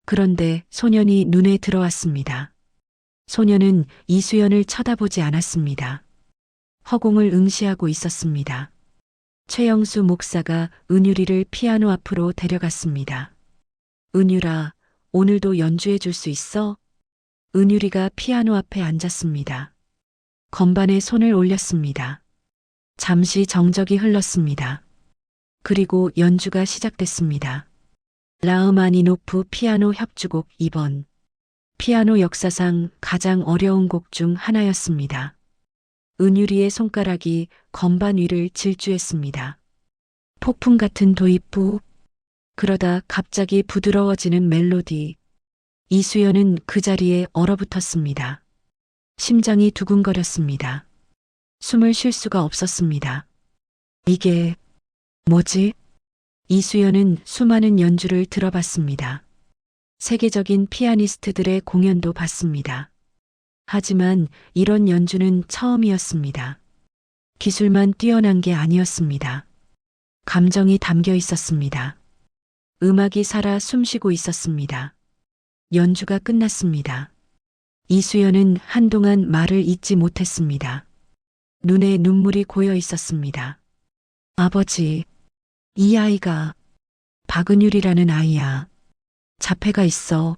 그런데 소년이 눈에 들어왔습니다. 소년은 이수연을 쳐다보지 않았습니다. 허공을 응시하고 있었습니다. 최영수 목사가 은율이를 피아노 앞으로 데려갔습니다. 은율아, 오늘도 연주해 줄 수 있어? 은율이가 피아노 앞에 앉았습니다. 건반에 손을 올렸습니다. 잠시 정적이 흘렀습니다. 그리고 연주가 시작됐습니다. 라흐마니노프 피아노 협주곡 2번. 피아노 역사상 가장 어려운 곡 중 하나였습니다. 은유리의 손가락이 건반 위를 질주했습니다. 폭풍 같은 도입부. 그러다 갑자기 부드러워지는 멜로디. 이수연은 그 자리에 얼어붙었습니다. 심장이 두근거렸습니다. 숨을 쉴 수가 없었습니다. 이게 뭐지? 이수연은 수많은 연주를 들어봤습니다. 세계적인 피아니스트들의 공연도 봤습니다. 하지만 이런 연주는 처음이었습니다. 기술만 뛰어난 게 아니었습니다. 감정이 담겨 있었습니다. 음악이 살아 숨쉬고 있었습니다. 연주가 끝났습니다. 이수연은 한동안 말을 잇지 못했습니다. 눈에 눈물이 고여 있었습니다. 아버지, 이 아이가 박은율이라는 아이야. 자폐가 있어.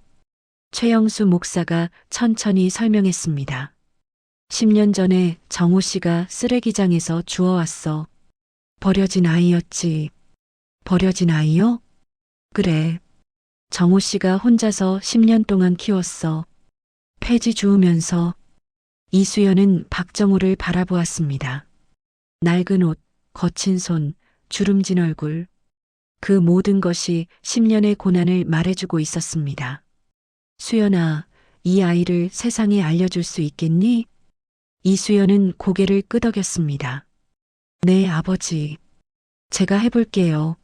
최영수 목사가 천천히 설명했습니다. 10년 전에 정호 씨가 쓰레기장에서 주워왔어. 버려진 아이였지. 버려진 아이요? 그래. 정호 씨가 혼자서 10년 동안 키웠어. 폐지 주우면서. 이수연은 박정호를 바라보았습니다. 낡은 옷, 거친 손, 주름진 얼굴. 그 모든 것이 10년의 고난을 말해주고 있었습니다. 수연아, 이 아이를 세상에 알려줄 수 있겠니? 이수연은 고개를 끄덕였습니다. 네, 아버지. 제가 해볼게요.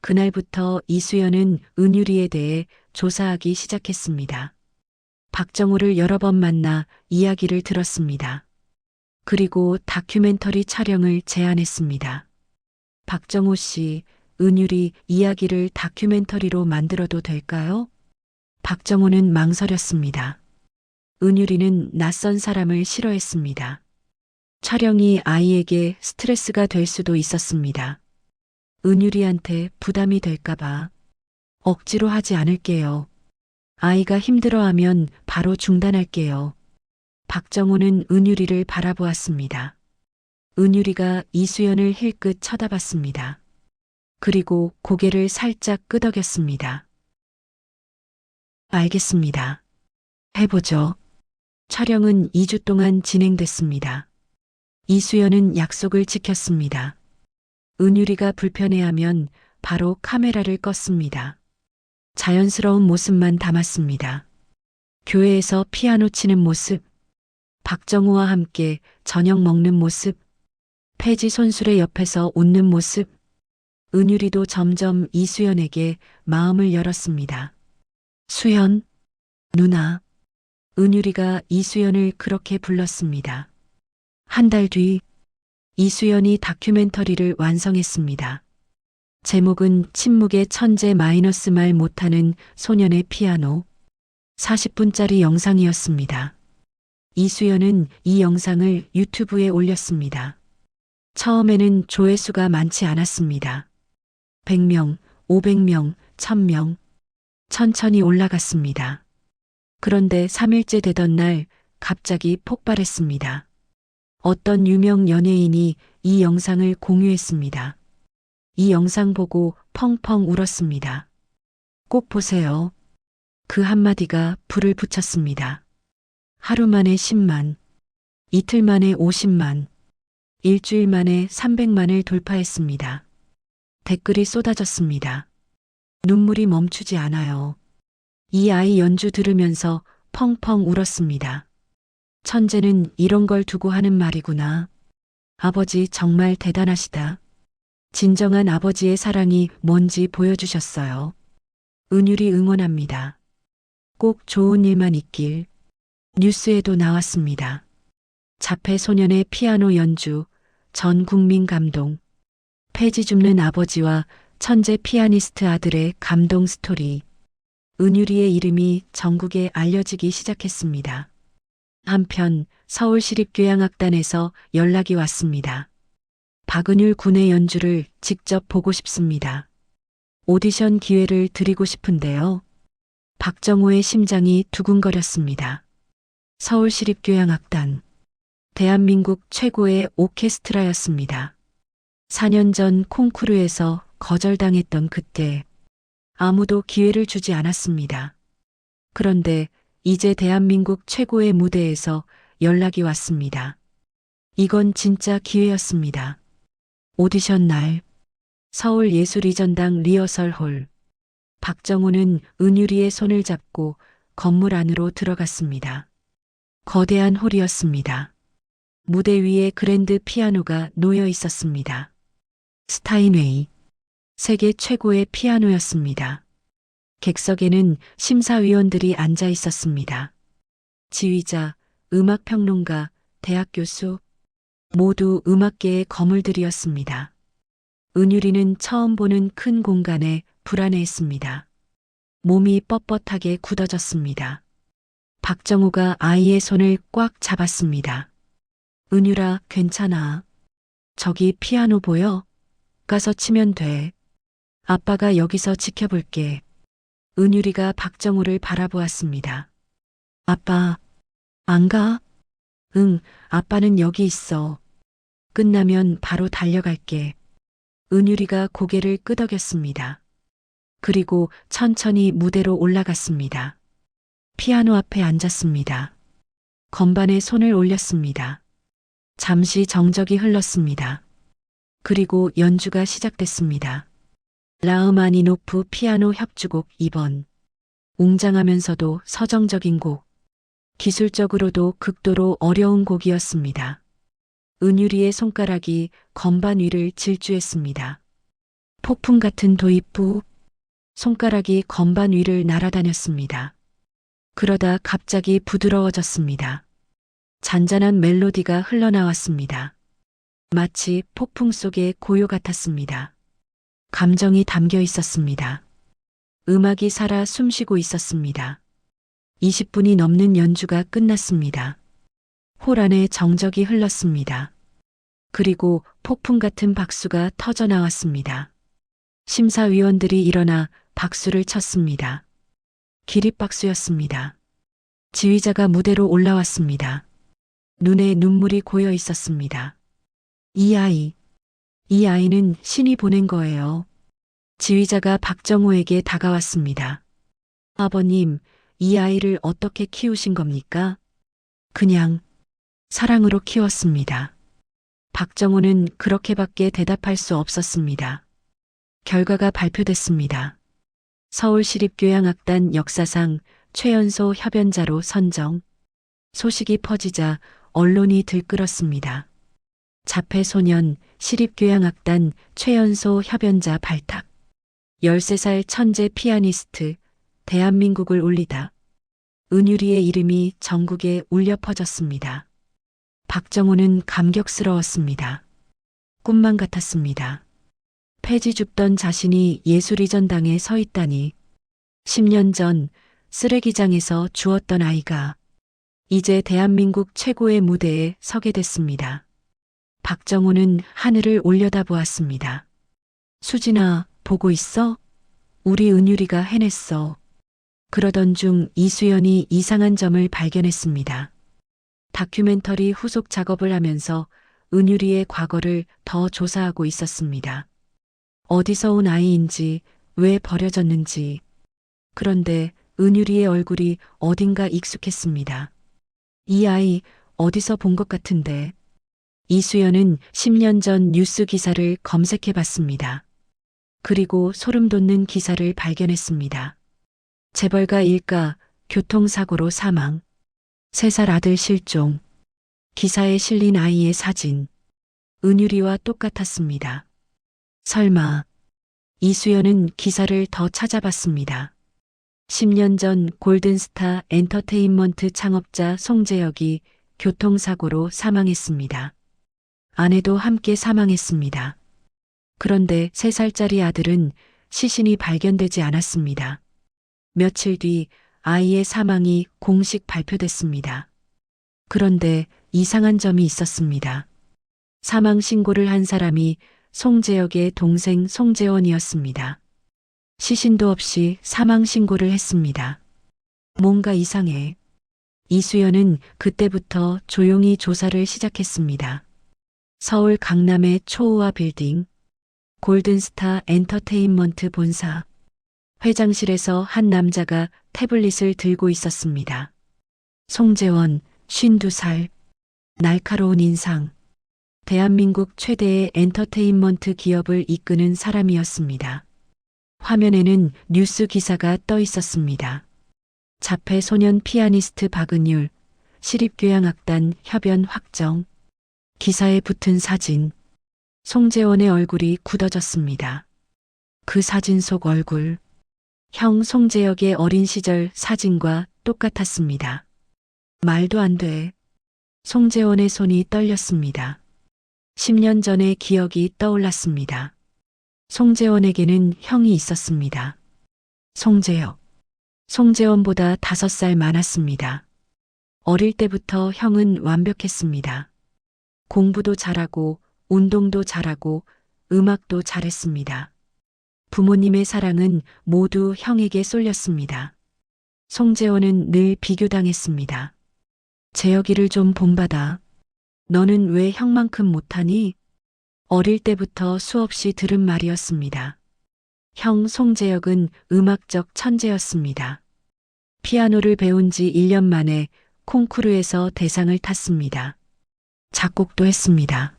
그날부터 이수연은 은유리에 대해 조사하기 시작했습니다. 박정호를 여러 번 만나 이야기를 들었습니다. 그리고 다큐멘터리 촬영을 제안했습니다. 박정호 씨, 은율이 이야기를 다큐멘터리로 만들어도 될까요? 박정호는 망설였습니다. 은율이는 낯선 사람을 싫어했습니다. 촬영이 아이에게 스트레스가 될 수도 있었습니다. 은율이한테 부담이 될까봐 억지로 하지 않을게요. 아이가 힘들어하면 바로 중단할게요. 박정호는 은율이를 바라보았습니다. 은율이가 이수연을 힐끗 쳐다봤습니다. 그리고 고개를 살짝 끄덕였습니다. 알겠습니다. 해보죠. 촬영은 2주 동안 진행됐습니다. 이수연은 약속을 지켰습니다. 은율이가 불편해하면 바로 카메라를 껐습니다. 자연스러운 모습만 담았습니다. 교회에서 피아노 치는 모습, 박정우와 함께 저녁 먹는 모습, 폐지 손수레 옆에서 웃는 모습, 은율이도 점점 이수연에게 마음을 열었습니다. 수연, 누나. 은율이가 이수연을 그렇게 불렀습니다. 한 달 뒤, 이수연이 다큐멘터리를 완성했습니다. 제목은 침묵의 천재 마이너스 말 못하는 소년의 피아노. 40분짜리 영상이었습니다. 이수연은 이 영상을 유튜브에 올렸습니다. 처음에는 조회수가 많지 않았습니다. 100명, 500명, 1000명. 천천히 올라갔습니다. 그런데 3일째 되던 날 갑자기 폭발했습니다. 어떤 유명 연예인이 이 영상을 공유했습니다. 이 영상 보고 펑펑 울었습니다. 꼭 보세요. 그 한마디가 불을 붙였습니다. 하루 만에 10만, 이틀 만에 50만, 일주일 만에 300만을 돌파했습니다. 댓글이 쏟아졌습니다. 눈물이 멈추지 않아요. 이 아이 연주 들으면서 펑펑 울었습니다. 천재는 이런 걸 두고 하는 말이구나. 아버지 정말 대단하시다. 진정한 아버지의 사랑이 뭔지 보여주셨어요. 은율이 응원합니다. 꼭 좋은 일만 있길. 뉴스에도 나왔습니다. 자폐 소년의 피아노 연주, 전 국민 감동. 폐지 줍는 아버지와 천재 피아니스트 아들의 감동 스토리. 은율이의 이름이 전국에 알려지기 시작했습니다. 한편 서울시립교향악단에서 연락이 왔습니다. 박은율 군의 연주를 직접 보고 싶습니다. 오디션 기회를 드리고 싶은데요. 박정호의 심장이 두근거렸습니다. 서울시립교향악단. 대한민국 최고의 오케스트라였습니다. 4년 전 콩쿠르에서 거절당했던 그때 아무도 기회를 주지 않았습니다. 그런데 이제 대한민국 최고의 무대에서 연락이 왔습니다. 이건 진짜 기회였습니다. 오디션 날 서울예술이전당 리허설홀. 박정호는 은율이의 손을 잡고 건물 안으로 들어갔습니다. 거대한 홀이었습니다. 무대 위에 그랜드 피아노가 놓여 있었습니다. 스타인웨이. 세계 최고의 피아노였습니다. 객석에는 심사위원들이 앉아 있었습니다. 지휘자, 음악평론가, 대학 교수, 모두 음악계의 거물들이었습니다. 은율이는 처음 보는 큰 공간에 불안해했습니다. 몸이 뻣뻣하게 굳어졌습니다. 박정호가 아이의 손을 꽉 잡았습니다. 은율아, 괜찮아. 저기 피아노 보여? 가서 치면 돼. 아빠가 여기서 지켜볼게. 은율이가 박정호를 바라보았습니다. 아빠, 안 가? 응, 아빠는 여기 있어. 끝나면 바로 달려갈게. 은율이가 고개를 끄덕였습니다. 그리고 천천히 무대로 올라갔습니다. 피아노 앞에 앉았습니다. 건반에 손을 올렸습니다. 잠시 정적이 흘렀습니다. 그리고 연주가 시작됐습니다. 라흐마니노프 피아노 협주곡 2번. 웅장하면서도 서정적인 곡. 기술적으로도 극도로 어려운 곡이었습니다. 은율이의 손가락이 건반 위를 질주했습니다. 폭풍 같은 도입부. 손가락이 건반 위를 날아다녔습니다. 그러다 갑자기 부드러워졌습니다. 잔잔한 멜로디가 흘러나왔습니다. 마치 폭풍 속의 고요 같았습니다. 감정이 담겨 있었습니다. 음악이 살아 숨쉬고 있었습니다. 20분이 넘는 연주가 끝났습니다. 홀 안에 정적이 흘렀습니다. 그리고 폭풍 같은 박수가 터져 나왔습니다. 심사위원들이 일어나 박수를 쳤습니다. 기립박수였습니다. 지휘자가 무대로 올라왔습니다. 눈에 눈물이 고여 있었습니다. 이 아이는 신이 보낸 거예요. 지휘자가 박정호에게 다가왔습니다. 아버님, 이 아이를 어떻게 키우신 겁니까? 그냥 사랑으로 키웠습니다. 박정호는 그렇게밖에 대답할 수 없었습니다. 결과가 발표됐습니다. 서울시립교향악단 역사상 최연소 협연자로 선정. 소식이 퍼지자 언론이 들끓었습니다. 자폐소년 시립교향악단 최연소 협연자 발탁. 13살 천재 피아니스트 대한민국을 울리다. 은유리의 이름이 전국에 울려 퍼졌습니다. 박정호는 감격스러웠습니다. 꿈만 같았습니다. 폐지 줍던 자신이 예술의 전당에 서 있다니. 10년 전 쓰레기장에서 주웠던 아이가 이제 대한민국 최고의 무대에 서게 됐습니다. 박정호는 하늘을 올려다보았습니다. 수진아, 보고 있어? 우리 은유리가 해냈어. 그러던 중 이수연이 이상한 점을 발견했습니다. 다큐멘터리 후속 작업을 하면서 은유리의 과거를 더 조사하고 있었습니다. 어디서 온 아이인지, 왜 버려졌는지. 그런데 은유리의 얼굴이 어딘가 익숙했습니다. 이 아이 어디서 본 것 같은데. 이수연은 10년 전 뉴스 기사를 검색해 봤습니다. 그리고 소름 돋는 기사를 발견했습니다. 재벌가 일가 교통사고로 사망. 3살 아들 실종. 기사에 실린 아이의 사진. 은유리와 똑같았습니다. 설마. 이수연은 기사를 더 찾아봤습니다. 10년 전 골든스타 엔터테인먼트 창업자 송재혁이 교통사고로 사망했습니다. 아내도 함께 사망했습니다. 그런데 3살짜리 아들은 시신이 발견되지 않았습니다. 며칠 뒤 아이의 사망이 공식 발표됐습니다. 그런데 이상한 점이 있었습니다. 사망 신고를 한 사람이 송재혁의 동생 송재원이었습니다. 시신도 없이 사망 신고를 했습니다. 뭔가 이상해. 이수연은 그때부터 조용히 조사를 시작했습니다. 서울 강남의 초호화 빌딩, 골든스타 엔터테인먼트 본사, 회장실에서 한 남자가 태블릿을 들고 있었습니다. 송재원, 52살, 날카로운 인상, 대한민국 최대의 엔터테인먼트 기업을 이끄는 사람이었습니다. 화면에는 뉴스 기사가 떠 있었습니다. 자폐 소년 피아니스트 박은율, 시립교향악단 협연 확정. 기사에 붙은 사진. 송재원의 얼굴이 굳어졌습니다. 그 사진 속 얼굴. 형 송재혁의 어린 시절 사진과 똑같았습니다. 말도 안 돼. 송재원의 손이 떨렸습니다. 10년 전의 기억이 떠올랐습니다. 송재원에게는 형이 있었습니다. 송재혁. 송재원보다 5살 많았습니다. 어릴 때부터 형은 완벽했습니다. 공부도 잘하고 운동도 잘하고 음악도 잘했습니다. 부모님의 사랑은 모두 형에게 쏠렸습니다. 송재원은 늘 비교당했습니다. 재혁이를 좀 본받아. 너는 왜 형만큼 못하니? 어릴 때부터 수없이 들은 말이었습니다. 형 송재혁은 음악적 천재였습니다. 피아노를 배운 지 1년 만에 콩쿠르에서 대상을 탔습니다. 작곡도 했습니다.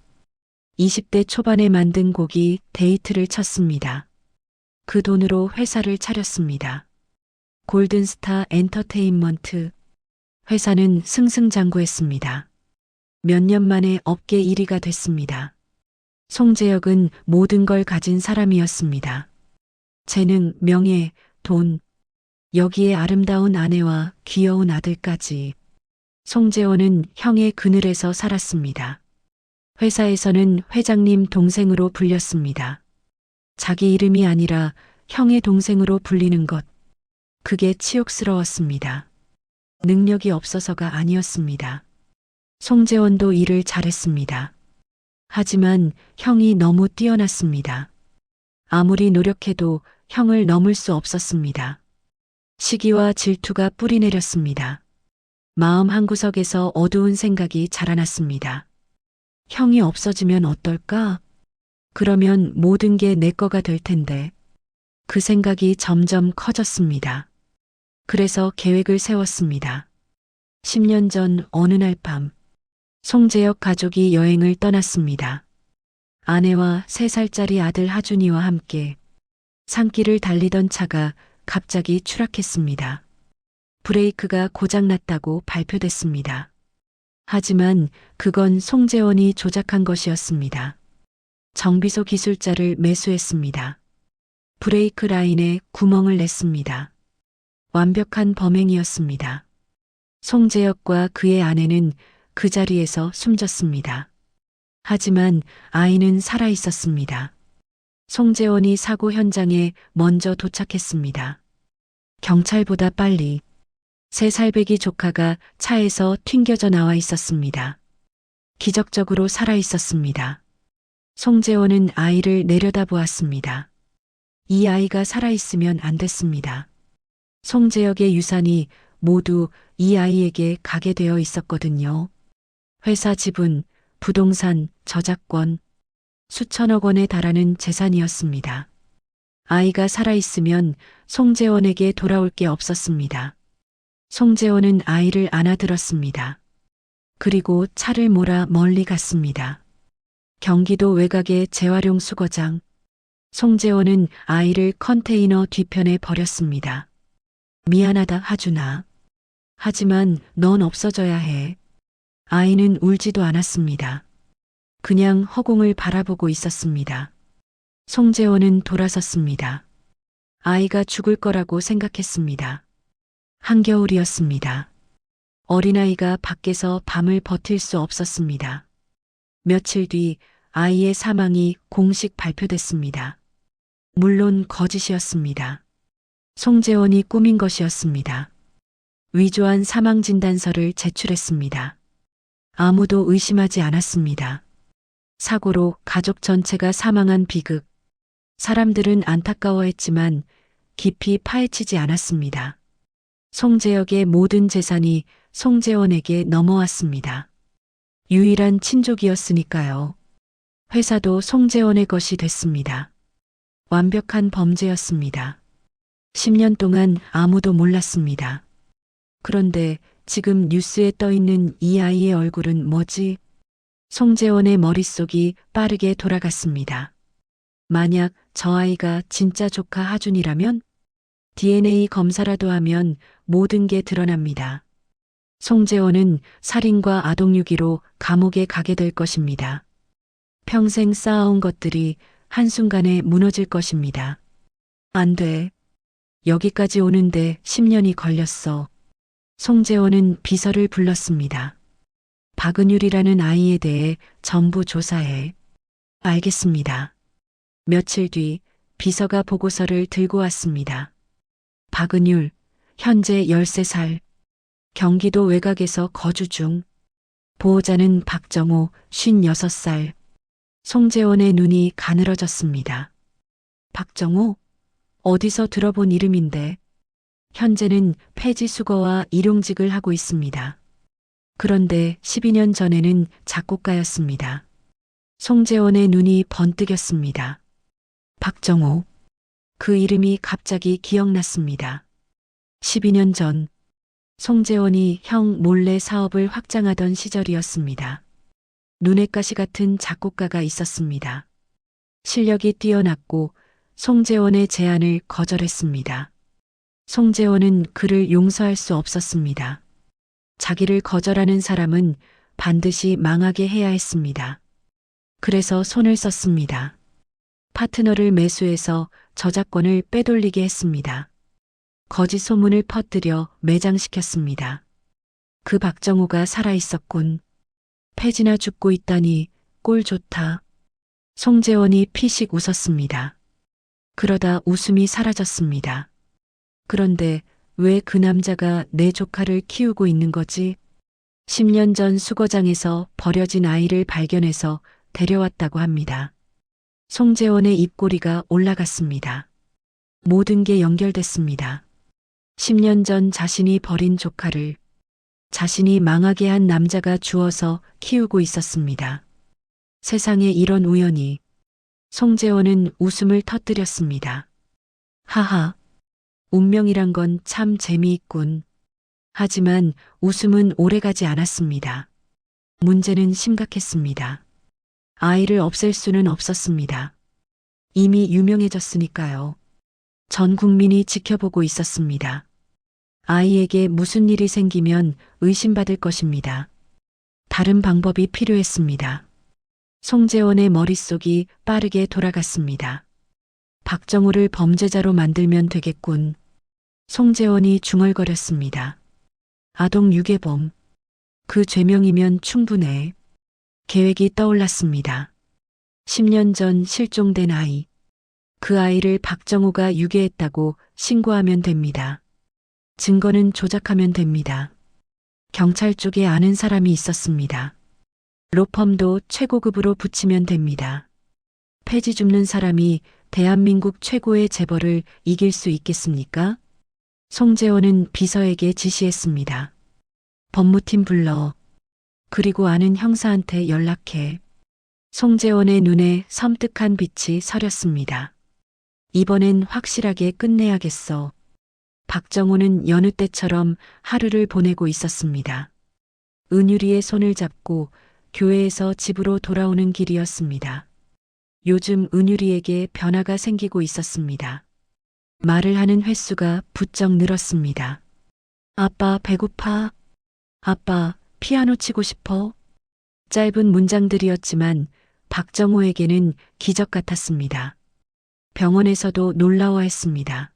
20대 초반에 만든 곡이 데이트를 쳤습니다. 그 돈으로 회사를 차렸습니다. 골든스타 엔터테인먼트. 회사는 승승장구했습니다. 몇 년 만에 업계 1위가 됐습니다. 송재혁은 모든 걸 가진 사람이었습니다. 재능, 명예, 돈, 여기에 아름다운 아내와 귀여운 아들까지. 송재원은 형의 그늘에서 살았습니다. 회사에서는 회장님 동생으로 불렸습니다. 자기 이름이 아니라 형의 동생으로 불리는 것. 그게 치욕스러웠습니다. 능력이 없어서가 아니었습니다. 송재원도 일을 잘했습니다. 하지만 형이 너무 뛰어났습니다. 아무리 노력해도 형을 넘을 수 없었습니다. 시기와 질투가 뿌리내렸습니다. 마음 한구석에서 어두운 생각이 자라났습니다. 형이 없어지면 어떨까? 그러면 모든 게 내 거가 될 텐데. 그 생각이 점점 커졌습니다. 그래서 계획을 세웠습니다. 10년 전 어느 날 밤, 송재혁 가족이 여행을 떠났습니다. 아내와 3살짜리 아들 하준이와 함께 산길을 달리던 차가 갑자기 추락했습니다. 브레이크가 고장났다고 발표됐습니다. 하지만 그건 송재원이 조작한 것이었습니다. 정비소 기술자를 매수했습니다. 브레이크 라인에 구멍을 냈습니다. 완벽한 범행이었습니다. 송재혁과 그의 아내는 그 자리에서 숨졌습니다. 하지만 아이는 살아 있었습니다. 송재원이 사고 현장에 먼저 도착했습니다. 경찰보다 빨리 3살배기 조카가 차에서 튕겨져 나와 있었습니다. 기적적으로 살아 있었습니다. 송재원은 아이를 내려다보았습니다. 이 아이가 살아있으면 안 됐습니다. 송재혁의 유산이 모두 이 아이에게 가게 되어 있었거든요. 회사 지분, 부동산, 저작권, 수천억 원에 달하는 재산이었습니다. 아이가 살아있으면 송재원에게 돌아올 게 없었습니다. 송재원은 아이를 안아들었습니다. 그리고 차를 몰아 멀리 갔습니다. 경기도 외곽의 재활용 수거장. 송재원은 아이를 컨테이너 뒤편에 버렸습니다. 미안하다, 하준아. 하지만 넌 없어져야 해. 아이는 울지도 않았습니다. 그냥 허공을 바라보고 있었습니다. 송재원은 돌아섰습니다. 아이가 죽을 거라고 생각했습니다. 한겨울이었습니다. 어린아이가 밖에서 밤을 버틸 수 없었습니다. 며칠 뒤 아이의 사망이 공식 발표됐습니다. 물론 거짓이었습니다. 송재원이 꾸민 것이었습니다. 위조한 사망진단서를 제출했습니다. 아무도 의심하지 않았습니다. 사고로 가족 전체가 사망한 비극. 사람들은 안타까워했지만 깊이 파헤치지 않았습니다. 송재혁의 모든 재산이 송재원에게 넘어왔습니다. 유일한 친족이었으니까요. 회사도 송재원의 것이 됐습니다. 완벽한 범죄였습니다. 10년 동안 아무도 몰랐습니다. 그런데 지금 뉴스에 떠 있는 이 아이의 얼굴은 뭐지? 송재원의 머릿속이 빠르게 돌아갔습니다. 만약 저 아이가 진짜 조카 하준이라면 DNA 검사라도 하면 모든 게 드러납니다. 송재원은 살인과 아동유기로 감옥에 가게 될 것입니다. 평생 쌓아온 것들이 한순간에 무너질 것입니다. 안 돼. 여기까지 오는데 10년이 걸렸어. 송재원은 비서를 불렀습니다. 박은율이라는 아이에 대해 전부 조사해. 알겠습니다. 며칠 뒤 비서가 보고서를 들고 왔습니다. 박은율, 현재 13살. 경기도 외곽에서 거주 중. 보호자는 박정호, 56살. 송재원의 눈이 가늘어졌습니다. 박정호? 어디서 들어본 이름인데. 현재는 폐지 수거와 일용직을 하고 있습니다. 그런데 12년 전에는 작곡가였습니다. 송재원의 눈이 번뜩였습니다. 박정호. 그 이름이 갑자기 기억났습니다. 12년 전 송재원이 형 몰래 사업을 확장하던 시절이었습니다. 눈의 가시 같은 작곡가가 있었습니다. 실력이 뛰어났고 송재원의 제안을 거절했습니다. 송재원은 그를 용서할 수 없었습니다. 자기를 거절하는 사람은 반드시 망하게 해야 했습니다. 그래서 손을 썼습니다. 파트너를 매수해서 저작권을 빼돌리게 했습니다. 거짓 소문을 퍼뜨려 매장시켰습니다. 그 박정호가 살아있었군. 폐지나 죽고 있다니 꼴 좋다. 송재원이 피식 웃었습니다. 그러다 웃음이 사라졌습니다. 그런데 왜 그 남자가 내 조카를 키우고 있는 거지? 10년 전 수거장에서 버려진 아이를 발견해서 데려왔다고 합니다. 송재원의 입꼬리가 올라갔습니다. 모든 게 연결됐습니다. 10년 전 자신이 버린 조카를 자신이 망하게 한 남자가 주워서 키우고 있었습니다. 세상에 이런 우연이. 송재원은 웃음을 터뜨렸습니다. 하하, 운명이란 건 참 재미있군. 하지만 웃음은 오래가지 않았습니다. 문제는 심각했습니다. 아이를 없앨 수는 없었습니다. 이미 유명해졌으니까요. 전 국민이 지켜보고 있었습니다. 아이에게 무슨 일이 생기면 의심받을 것입니다. 다른 방법이 필요했습니다. 송재원의 머릿속이 빠르게 돌아갔습니다. 박정호를 범죄자로 만들면 되겠군. 송재원이 중얼거렸습니다. 아동 유괴범. 그 죄명이면 충분해. 계획이 떠올랐습니다. 10년 전 실종된 아이. 그 아이를 박정호가 유괴했다고 신고하면 됩니다. 증거는 조작하면 됩니다. 경찰 쪽에 아는 사람이 있었습니다. 로펌도 최고급으로 붙이면 됩니다. 폐지 줍는 사람이 대한민국 최고의 재벌을 이길 수 있겠습니까? 송재원은 비서에게 지시했습니다. 법무팀 불러. 그리고 아는 형사한테 연락해. 송재원의 눈에 섬뜩한 빛이 서렸습니다. 이번엔 확실하게 끝내야겠어. 박정호는 여느 때처럼 하루를 보내고 있었습니다. 은유리의 손을 잡고 교회에서 집으로 돌아오는 길이었습니다. 요즘 은유리에게 변화가 생기고 있었습니다. 말을 하는 횟수가 부쩍 늘었습니다. 아빠 배고파. 아빠 피아노 치고 싶어. 짧은 문장들이었지만 박정호에게는 기적 같았습니다. 병원에서도 놀라워했습니다.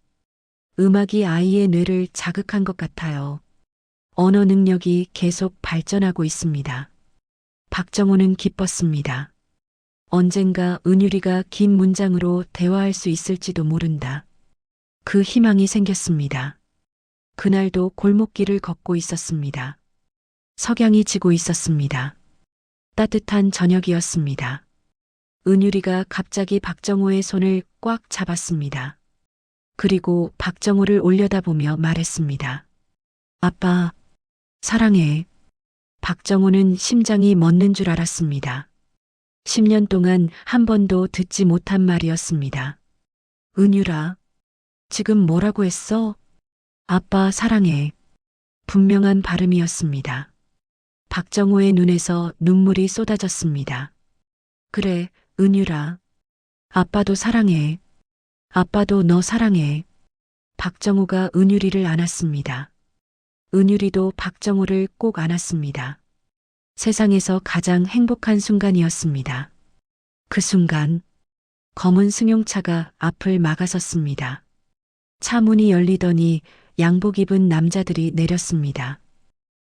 음악이 아이의 뇌를 자극한 것 같아요. 언어 능력이 계속 발전하고 있습니다. 박정호는 기뻤습니다. 언젠가 은유리가 긴 문장으로 대화할 수 있을지도 모른다. 그 희망이 생겼습니다. 그날도 골목길을 걷고 있었습니다. 석양이 지고 있었습니다. 따뜻한 저녁이었습니다. 은유리가 갑자기 박정호의 손을 꽉 잡았습니다. 그리고 박정호를 올려다보며 말했습니다. 아빠, 사랑해. 박정호는 심장이 멎는 줄 알았습니다. 10년 동안 한 번도 듣지 못한 말이었습니다. 은유라, 지금 뭐라고 했어? 아빠 사랑해. 분명한 발음이었습니다. 박정호의 눈에서 눈물이 쏟아졌습니다. 그래, 은유라. 아빠도 사랑해. 아빠도 너 사랑해. 박정호가 은유리를 안았습니다. 은유리도 박정호를 꼭 안았습니다. 세상에서 가장 행복한 순간이었습니다. 그 순간 검은 승용차가 앞을 막아섰습니다. 차 문이 열리더니 양복 입은 남자들이 내렸습니다.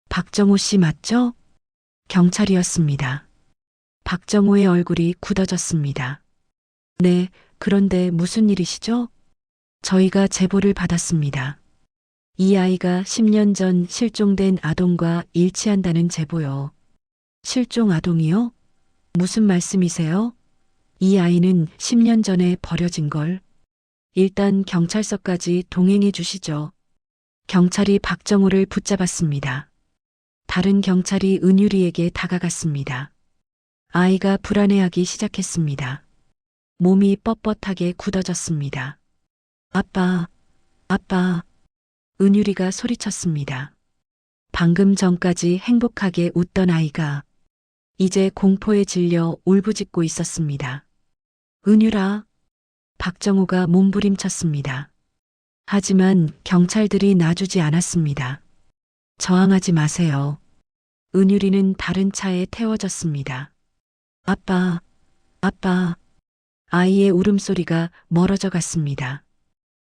박정호 씨 맞죠? 경찰이었습니다. 박정호의 얼굴이 굳어졌습니다. 네, 그런데 무슨 일이시죠? 저희가 제보를 받았습니다. 이 아이가 10년 전 실종된 아동과 일치한다는 제보요. 실종 아동이요? 무슨 말씀이세요? 이 아이는 10년 전에 버려진 걸. 일단 경찰서까지 동행해 주시죠. 경찰이 박정호를 붙잡았습니다. 다른 경찰이 은유리에게 다가갔습니다. 아이가 불안해하기 시작했습니다. 몸이 뻣뻣하게 굳어졌습니다. 아빠, 아빠. 은유리가 소리쳤습니다. 방금 전까지 행복하게 웃던 아이가 이제 공포에 질려 울부짖고 있었습니다. 은유라. 박정호가 몸부림쳤습니다. 하지만 경찰들이 놔주지 않았습니다. 저항하지 마세요. 은유리는 다른 차에 태워졌습니다. 아빠, 아빠. 아이의 울음소리가 멀어져 갔습니다.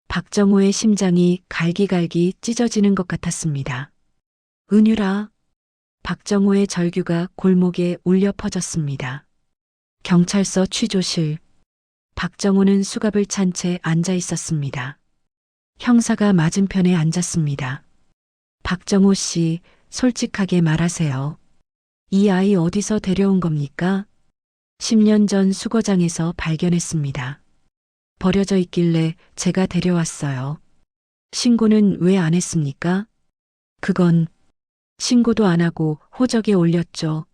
박정호의 심장이 갈기갈기 찢어지는 것 같았습니다. 은유라. 박정호의 절규가 골목에 울려 퍼졌습니다. 경찰서 취조실. 박정호는 수갑을 찬 채 앉아 있었습니다. 형사가 맞은편에 앉았습니다. 박정호 씨, 솔직하게 말하세요. 이 아이 어디서 데려온 겁니까? 10년 전 수거장에서 발견했습니다. 버려져 있길래 제가 데려왔어요. 신고는 왜 안 했습니까? 그건 신고도 안 하고 호적에 올렸죠.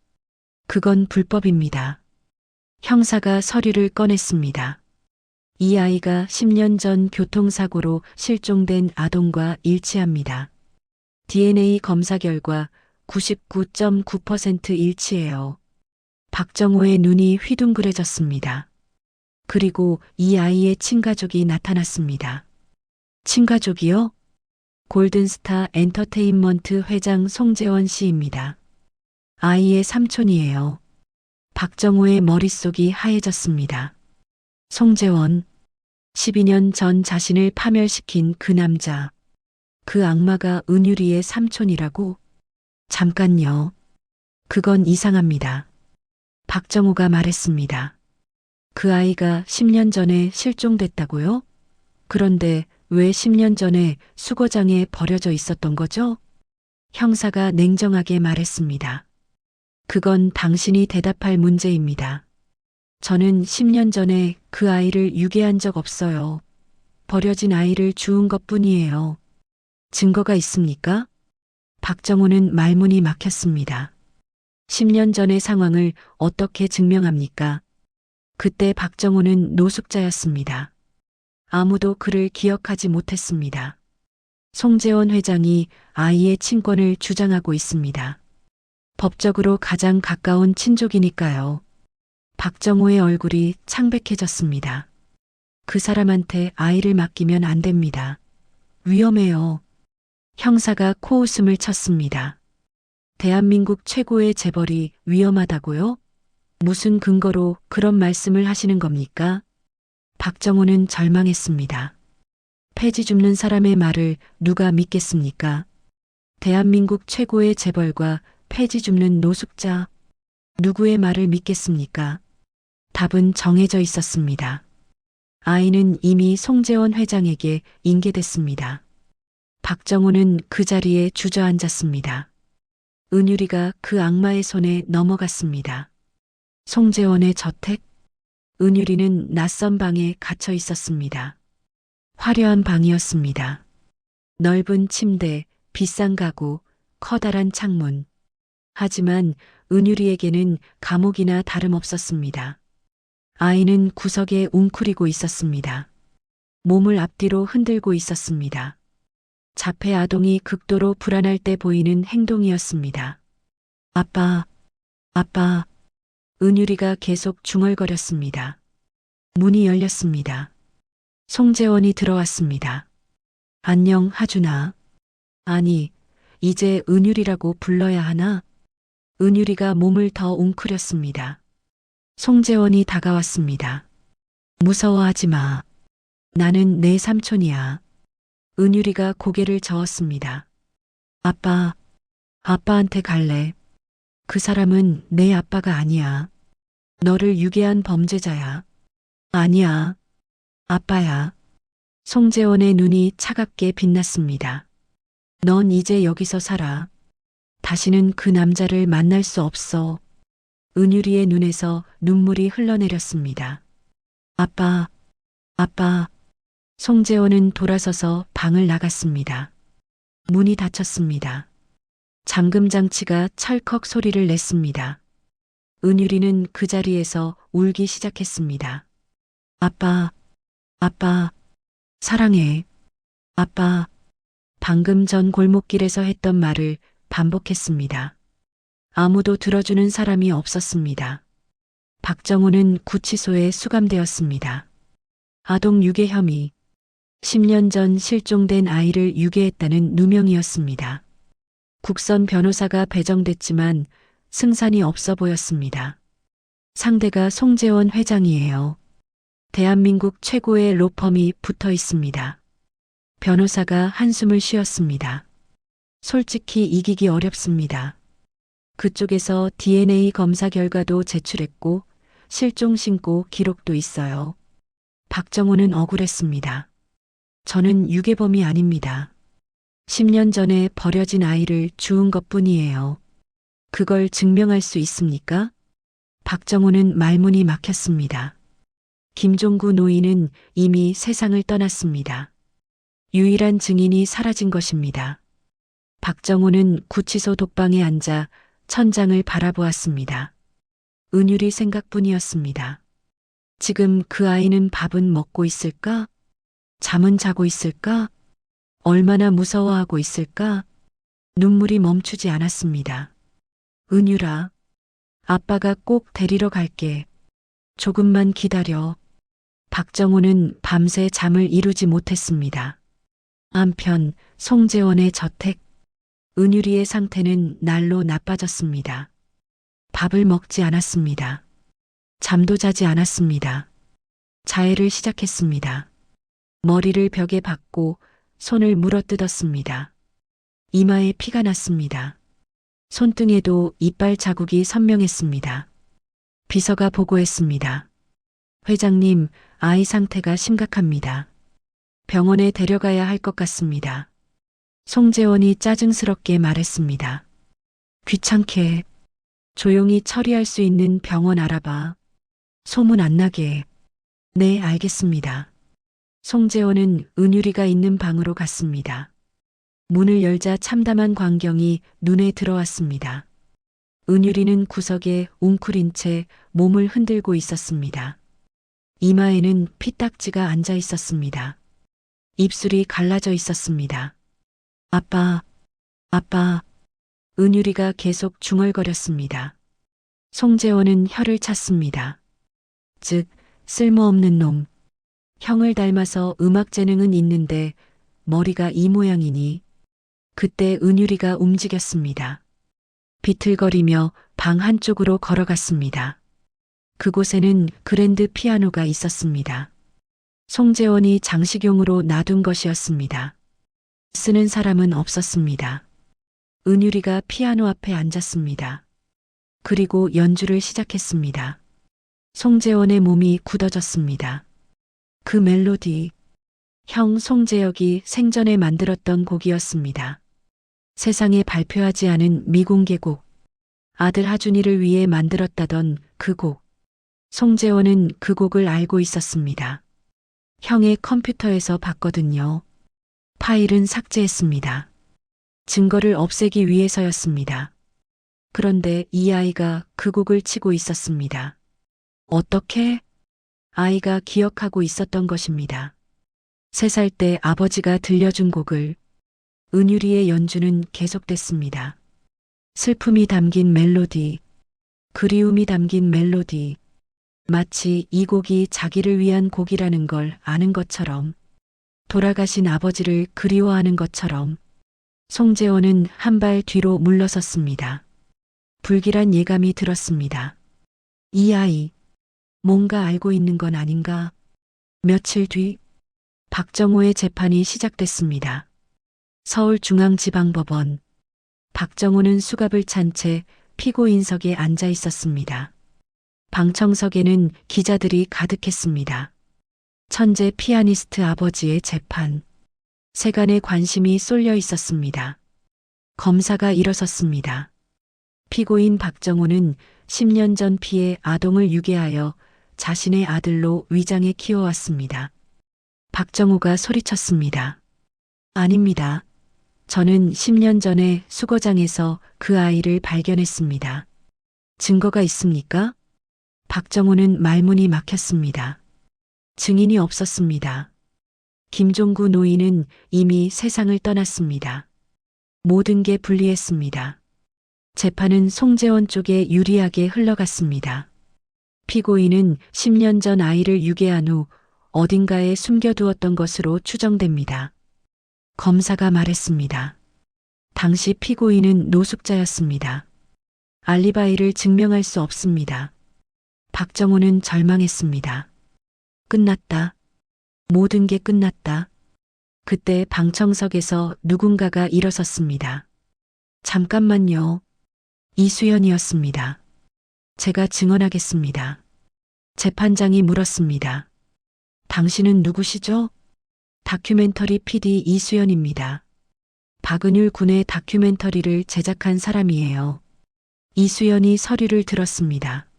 그건 불법입니다. 형사가 서류를 꺼냈습니다. 이 아이가 10년 전 교통사고로 실종된 아동과 일치합니다. DNA 검사 결과 99.9% 일치해요. 박정호의 눈이 휘둥그레졌습니다. 그리고 이 아이의 친가족이 나타났습니다. 친가족이요? 골든스타 엔터테인먼트 회장 송재원 씨입니다. 아이의 삼촌이에요. 박정호의 머릿속이 하얘졌습니다. 송재원, 12년 전 자신을 파멸시킨 그 남자, 그 악마가 은유리의 삼촌이라고? 잠깐요. 그건 이상합니다. 박정호가 말했습니다. 그 아이가 10년 전에 실종됐다고요? 그런데 왜 10년 전에 수거장에 버려져 있었던 거죠? 형사가 냉정하게 말했습니다. 그건 당신이 대답할 문제입니다. 저는 10년 전에 그 아이를 유괴한 적 없어요. 버려진 아이를 주운 것뿐이에요. 증거가 있습니까? 박정호는 말문이 막혔습니다. 10년 전의 상황을 어떻게 증명합니까? 그때 박정호는 노숙자였습니다. 아무도 그를 기억하지 못했습니다. 송재원 회장이 아이의 친권을 주장하고 있습니다. 법적으로 가장 가까운 친족이니까요. 박정호의 얼굴이 창백해졌습니다. 그 사람한테 아이를 맡기면 안 됩니다. 위험해요. 형사가 코웃음을 쳤습니다. 대한민국 최고의 재벌이 위험하다고요? 무슨 근거로 그런 말씀을 하시는 겁니까? 박정호는 절망했습니다. 폐지 줍는 사람의 말을 누가 믿겠습니까? 대한민국 최고의 재벌과 폐지 줍는 노숙자, 누구의 말을 믿겠습니까? 답은 정해져 있었습니다. 아이는 이미 송재원 회장에게 인계됐습니다. 박정호는 그 자리에 주저앉았습니다. 은유리가 그 악마의 손에 넘어갔습니다. 송재원의 저택? 은유리는 낯선 방에 갇혀 있었습니다. 화려한 방이었습니다. 넓은 침대, 비싼 가구, 커다란 창문. 하지만 은유리에게는 감옥이나 다름없었습니다. 아이는 구석에 웅크리고 있었습니다. 몸을 앞뒤로 흔들고 있었습니다. 자폐 아동이 극도로 불안할 때 보이는 행동이었습니다. 아빠, 아빠. 은유리가 계속 중얼거렸습니다. 문이 열렸습니다. 송재원이 들어왔습니다. 안녕, 하준아. 아니, 이제 은유리라고 불러야 하나? 은유리가 몸을 더 웅크렸습니다. 송재원이 다가왔습니다. 무서워하지 마. 나는 내 삼촌이야. 은유리가 고개를 저었습니다. 아빠, 아빠한테 갈래. 그 사람은 내 아빠가 아니야. 너를 유괴한 범죄자야. 아니야. 아빠야. 송재원의 눈이 차갑게 빛났습니다. 넌 이제 여기서 살아. 다시는 그 남자를 만날 수 없어. 은유리의 눈에서 눈물이 흘러내렸습니다. 아빠, 아빠. 송재원은 돌아서서 방을 나갔습니다. 문이 닫혔습니다. 잠금 장치가 찰컥 소리를 냈습니다. 은유리는 그 자리에서 울기 시작했습니다. 아빠, 아빠, 사랑해. 아빠. 방금 전 골목길에서 했던 말을 반복했습니다. 아무도 들어주는 사람이 없었습니다. 박정호는 구치소에 수감되었습니다. 아동 유괴 혐의. 10년 전 실종된 아이를 유괴했다는 누명이었습니다. 국선 변호사가 배정됐지만 승산이 없어 보였습니다. 상대가 송재원 회장이에요. 대한민국 최고의 로펌이 붙어 있습니다. 변호사가 한숨을 쉬었습니다. 솔직히 이기기 어렵습니다. 그쪽에서 DNA 검사 결과도 제출했고 실종 신고 기록도 있어요. 박정호는 억울했습니다. 저는 유괴범이 아닙니다. 10년 전에 버려진 아이를 주운 것뿐이에요. 그걸 증명할 수 있습니까? 박정호는 말문이 막혔습니다. 김종구 노인은 이미 세상을 떠났습니다. 유일한 증인이 사라진 것입니다. 박정호는 구치소 독방에 앉아 천장을 바라보았습니다. 은율이 생각뿐이었습니다. 지금 그 아이는 밥은 먹고 있을까? 잠은 자고 있을까? 얼마나 무서워하고 있을까? 눈물이 멈추지 않았습니다. 은율아, 아빠가 꼭 데리러 갈게. 조금만 기다려. 박정호는 밤새 잠을 이루지 못했습니다. 한편 송재원의 저택. 은율이의 상태는 날로 나빠졌습니다. 밥을 먹지 않았습니다. 잠도 자지 않았습니다. 자해를 시작했습니다. 머리를 벽에 박고 손을 물어뜯었습니다. 이마에 피가 났습니다. 손등에도 이빨 자국이 선명했습니다. 비서가 보고했습니다. 회장님, 아이 상태가 심각합니다. 병원에 데려가야 할 것 같습니다. 송재원이 짜증스럽게 말했습니다. 귀찮게. 조용히 처리할 수 있는 병원 알아봐. 소문 안 나게. 네, 알겠습니다. 송재원은 은율이가 있는 방으로 갔습니다. 문을 열자 참담한 광경이 눈에 들어왔습니다. 은율이는 구석에 웅크린 채 몸을 흔들고 있었습니다. 이마에는 피딱지가 앉아 있었습니다. 입술이 갈라져 있었습니다. 아빠, 아빠. 은율이가 계속 중얼거렸습니다. 송재원은 혀를 찼습니다. 즉, 쓸모없는 놈. 형을 닮아서 음악 재능은 있는데 머리가 이 모양이니. 그때 은율이가 움직였습니다. 비틀거리며 방 한쪽으로 걸어갔습니다. 그곳에는 그랜드 피아노가 있었습니다. 송재원이 장식용으로 놔둔 것이었습니다. 쓰는 사람은 없었습니다. 은율이가 피아노 앞에 앉았습니다. 그리고 연주를 시작했습니다. 송재원의 몸이 굳어졌습니다. 그 멜로디, 형 송재혁이 생전에 만들었던 곡이었습니다. 세상에 발표하지 않은 미공개곡, 아들 하준이를 위해 만들었다던 그 곡. 송재원은 그 곡을 알고 있었습니다. 형의 컴퓨터에서 봤거든요. 파일은 삭제했습니다. 증거를 없애기 위해서였습니다. 그런데 이 아이가 그 곡을 치고 있었습니다. 어떻게? 아이가 기억하고 있었던 것입니다. 3살 때 아버지가 들려준 곡을. 은율이의 연주는 계속됐습니다. 슬픔이 담긴 멜로디, 그리움이 담긴 멜로디. 마치 이 곡이 자기를 위한 곡이라는 걸 아는 것처럼, 돌아가신 아버지를 그리워하는 것처럼. 송재원은 한 발 뒤로 물러섰습니다. 불길한 예감이 들었습니다. 이 아이, 뭔가 알고 있는 건 아닌가? 며칠 뒤, 박정호의 재판이 시작됐습니다. 서울중앙지방법원. 박정호는 수갑을 찬 채 피고인석에 앉아 있었습니다. 방청석에는 기자들이 가득했습니다. 천재 피아니스트 아버지의 재판. 세간의 관심이 쏠려 있었습니다. 검사가 일어섰습니다. 피고인 박정호는 10년 전 피해 아동을 유괴하여 자신의 아들로 위장해 키워왔습니다. 박정호가 소리쳤습니다. 아닙니다. 저는 10년 전에 수거장에서 그 아이를 발견했습니다. 증거가 있습니까? 박정호는 말문이 막혔습니다. 증인이 없었습니다. 김종구 노인은 이미 세상을 떠났습니다. 모든 게 불리했습니다. 재판은 송재원 쪽에 유리하게 흘러갔습니다. 피고인은 10년 전 아이를 유괴한 후 어딘가에 숨겨두었던 것으로 추정됩니다. 검사가 말했습니다. 당시 피고인은 노숙자였습니다. 알리바이를 증명할 수 없습니다. 박정호는 절망했습니다. 끝났다. 모든 게 끝났다. 그때 방청석에서 누군가가 일어섰습니다. 잠깐만요. 이수연이었습니다. 제가 증언하겠습니다. 재판장이 물었습니다. 당신은 누구시죠? 다큐멘터리 PD 이수연입니다. 박은율 군의 다큐멘터리를 제작한 사람이에요. 이수연이 서류를 들었습니다.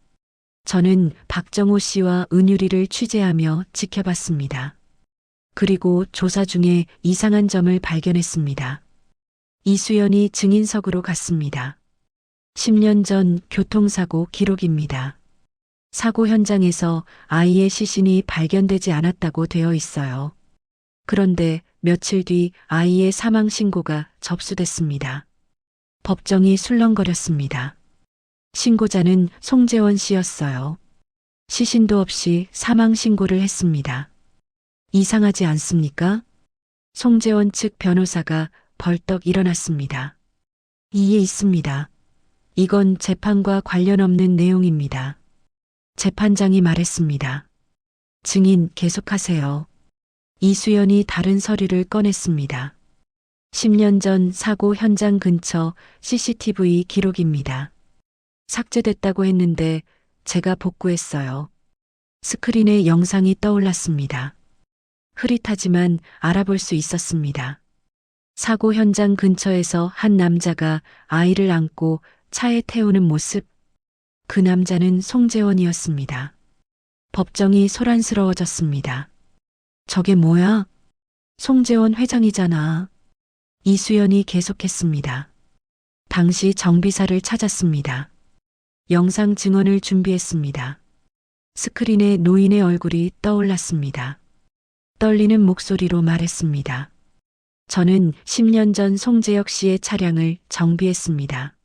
저는 박정호 씨와 은율이를 취재하며 지켜봤습니다. 그리고 조사 중에 이상한 점을 발견했습니다. 이수연이 증인석으로 갔습니다. 10년 전 교통사고 기록입니다. 사고 현장에서 아이의 시신이 발견되지 않았다고 되어 있어요. 그런데 며칠 뒤 아이의 사망 신고가 접수됐습니다. 법정이 술렁거렸습니다. 신고자는 송재원 씨였어요. 시신도 없이 사망 신고를 했습니다. 이상하지 않습니까? 송재원 측 변호사가 벌떡 일어났습니다. 이에 있습니다. 이건 재판과 관련 없는 내용입니다. 재판장이 말했습니다. 증인 계속하세요. 이수연이 다른 서류를 꺼냈습니다. 10년 전 사고 현장 근처 CCTV 기록입니다. 삭제됐다고 했는데 제가 복구했어요. 스크린에 영상이 떠올랐습니다. 흐릿하지만 알아볼 수 있었습니다. 사고 현장 근처에서 한 남자가 아이를 안고 차에 태우는 모습. 그 남자는 송재원이었습니다. 법정이 소란스러워졌습니다. 저게 뭐야? 송재원 회장이잖아. 이수연이 계속했습니다. 당시 정비사를 찾았습니다. 영상 증언을 준비했습니다. 스크린에 노인의 얼굴이 떠올랐습니다. 떨리는 목소리로 말했습니다. 저는 10년 전 송재혁 씨의 차량을 정비했습니다.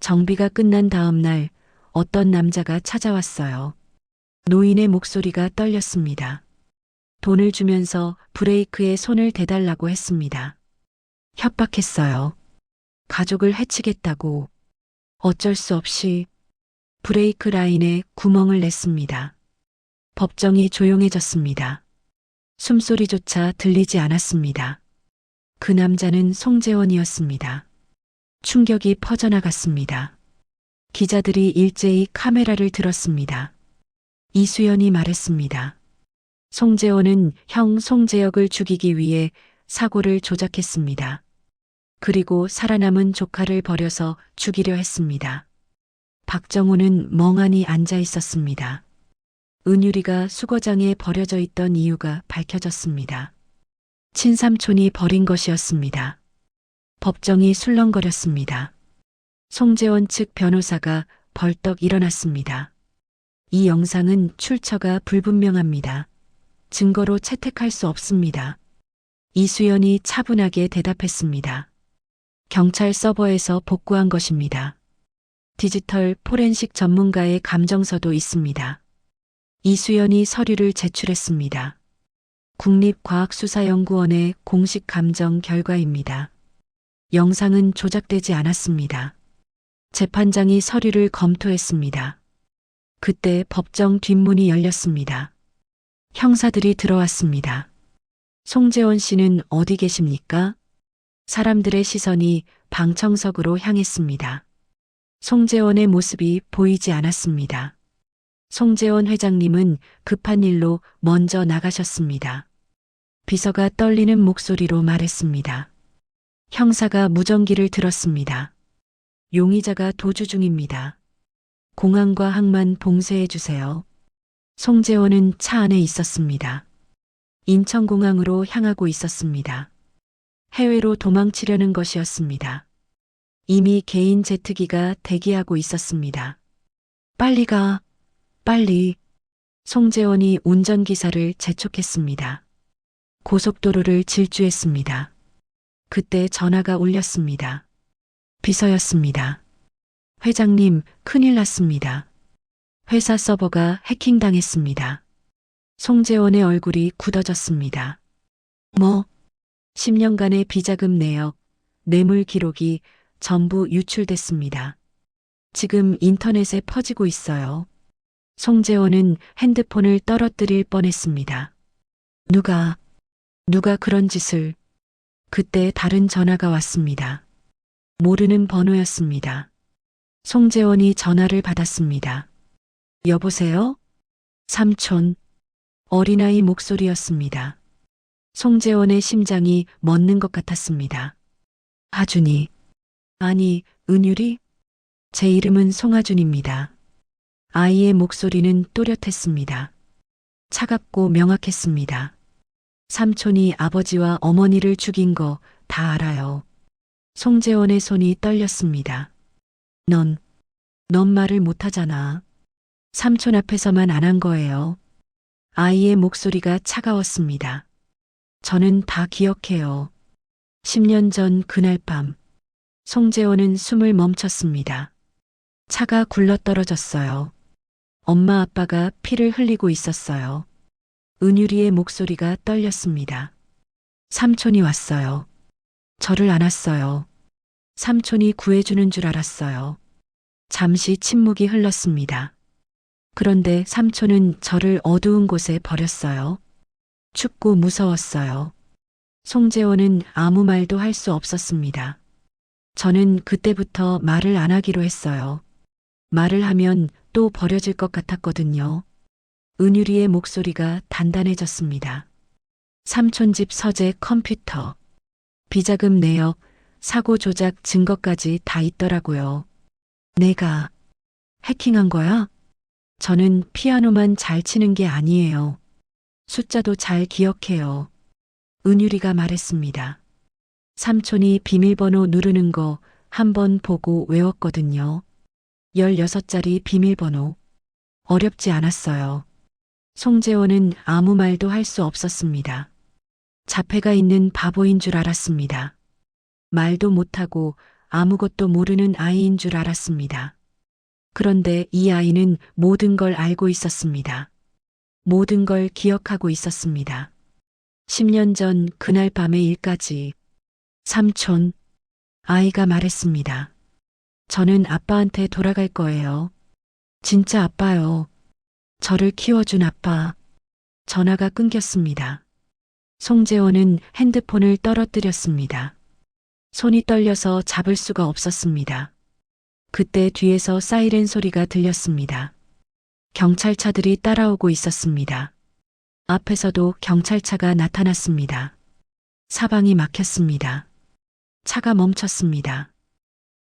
정비가 끝난 다음 날 어떤 남자가 찾아왔어요. 노인의 목소리가 떨렸습니다. 돈을 주면서 브레이크에 손을 대달라고 했습니다. 협박했어요. 가족을 해치겠다고. 어쩔 수 없이 브레이크 라인에 구멍을 냈습니다. 법정이 조용해졌습니다. 숨소리조차 들리지 않았습니다. 그 남자는 송재원이었습니다. 충격이 퍼져나갔습니다. 기자들이 일제히 카메라를 들었습니다. 이수연이 말했습니다. 송재원은 형 송재혁을 죽이기 위해 사고를 조작했습니다. 그리고 살아남은 조카를 버려서 죽이려 했습니다. 박정호는 멍하니 앉아 있었습니다. 은율이가 수거장에 버려져 있던 이유가 밝혀졌습니다. 친삼촌이 버린 것이었습니다. 법정이 술렁거렸습니다. 송재원 측 변호사가 벌떡 일어났습니다. 이 영상은 출처가 불분명합니다. 증거로 채택할 수 없습니다. 이수연이 차분하게 대답했습니다. 경찰 서버에서 복구한 것입니다. 디지털 포렌식 전문가의 감정서도 있습니다. 이수연이 서류를 제출했습니다. 국립과학수사연구원의 공식 감정 결과입니다. 영상은 조작되지 않았습니다. 재판장이 서류를 검토했습니다. 그때 법정 뒷문이 열렸습니다. 형사들이 들어왔습니다. 송재원 씨는 어디 계십니까? 사람들의 시선이 방청석으로 향했습니다. 송재원의 모습이 보이지 않았습니다. 송재원 회장님은 급한 일로 먼저 나가셨습니다. 비서가 떨리는 목소리로 말했습니다. 형사가 무전기를 들었습니다. 용의자가 도주 중입니다. 공항과 항만 봉쇄해 주세요. 송재원은 차 안에 있었습니다. 인천공항으로 향하고 있었습니다. 해외로 도망치려는 것이었습니다. 이미 개인 제트기가 대기하고 있었습니다. 빨리 가, 빨리. 송재원이 운전기사를 재촉했습니다. 고속도로를 질주했습니다. 그때 전화가 울렸습니다. 비서였습니다. 회장님, 큰일 났습니다. 회사 서버가 해킹당했습니다. 송재원의 얼굴이 굳어졌습니다. 뭐? 10년간의 비자금 내역, 뇌물 기록이 전부 유출됐습니다. 지금 인터넷에 퍼지고 있어요. 송재원은 핸드폰을 떨어뜨릴 뻔했습니다. 누가 그런 짓을. 그때 다른 전화가 왔습니다. 모르는 번호였습니다. 송재원이 전화를 받았습니다. 여보세요? 삼촌. 어린아이 목소리였습니다. 송재원의 심장이 멎는 것 같았습니다. 하준이. 아니, 은율이? 제 이름은 송하준입니다. 아이의 목소리는 또렷했습니다. 차갑고 명확했습니다. 삼촌이 아버지와 어머니를 죽인 거 다 알아요. 송재원의 손이 떨렸습니다. 넌 말을 못하잖아. 삼촌 앞에서만 안 한 거예요. 아이의 목소리가 차가웠습니다. 저는 다 기억해요. 10년 전 그날 밤, 송재원은 숨을 멈췄습니다. 차가 굴러떨어졌어요. 엄마 아빠가 피를 흘리고 있었어요. 은유리의 목소리가 떨렸습니다. 삼촌이 왔어요. 저를 안았어요. 삼촌이 구해주는 줄 알았어요. 잠시 침묵이 흘렀습니다. 그런데 삼촌은 저를 어두운 곳에 버렸어요. 춥고 무서웠어요. 송재원은 아무 말도 할 수 없었습니다. 저는 그때부터 말을 안 하기로 했어요. 말을 하면 또 버려질 것 같았거든요. 은유리의 목소리가 단단해졌습니다. 삼촌 집 서재 컴퓨터, 비자금 내역, 사고 조작 증거까지 다 있더라고요. 내가 해킹한 거야? 저는 피아노만 잘 치는 게 아니에요. 숫자도 잘 기억해요. 은유리가 말했습니다. 삼촌이 비밀번호 누르는 거 한 번 보고 외웠거든요. 16자리 비밀번호. 어렵지 않았어요. 송재원은 아무 말도 할 수 없었습니다. 자폐가 있는 바보인 줄 알았습니다. 말도 못하고 아무것도 모르는 아이인 줄 알았습니다. 그런데 이 아이는 모든 걸 알고 있었습니다. 모든 걸 기억하고 있었습니다. 10년 전 그날 밤의 일까지. 삼촌, 아이가 말했습니다. 저는 아빠한테 돌아갈 거예요. 진짜 아빠요. 저를 키워준 아빠. 전화가 끊겼습니다. 송재원은 핸드폰을 떨어뜨렸습니다. 손이 떨려서 잡을 수가 없었습니다. 그때 뒤에서 사이렌 소리가 들렸습니다. 경찰차들이 따라오고 있었습니다. 앞에서도 경찰차가 나타났습니다. 사방이 막혔습니다. 차가 멈췄습니다.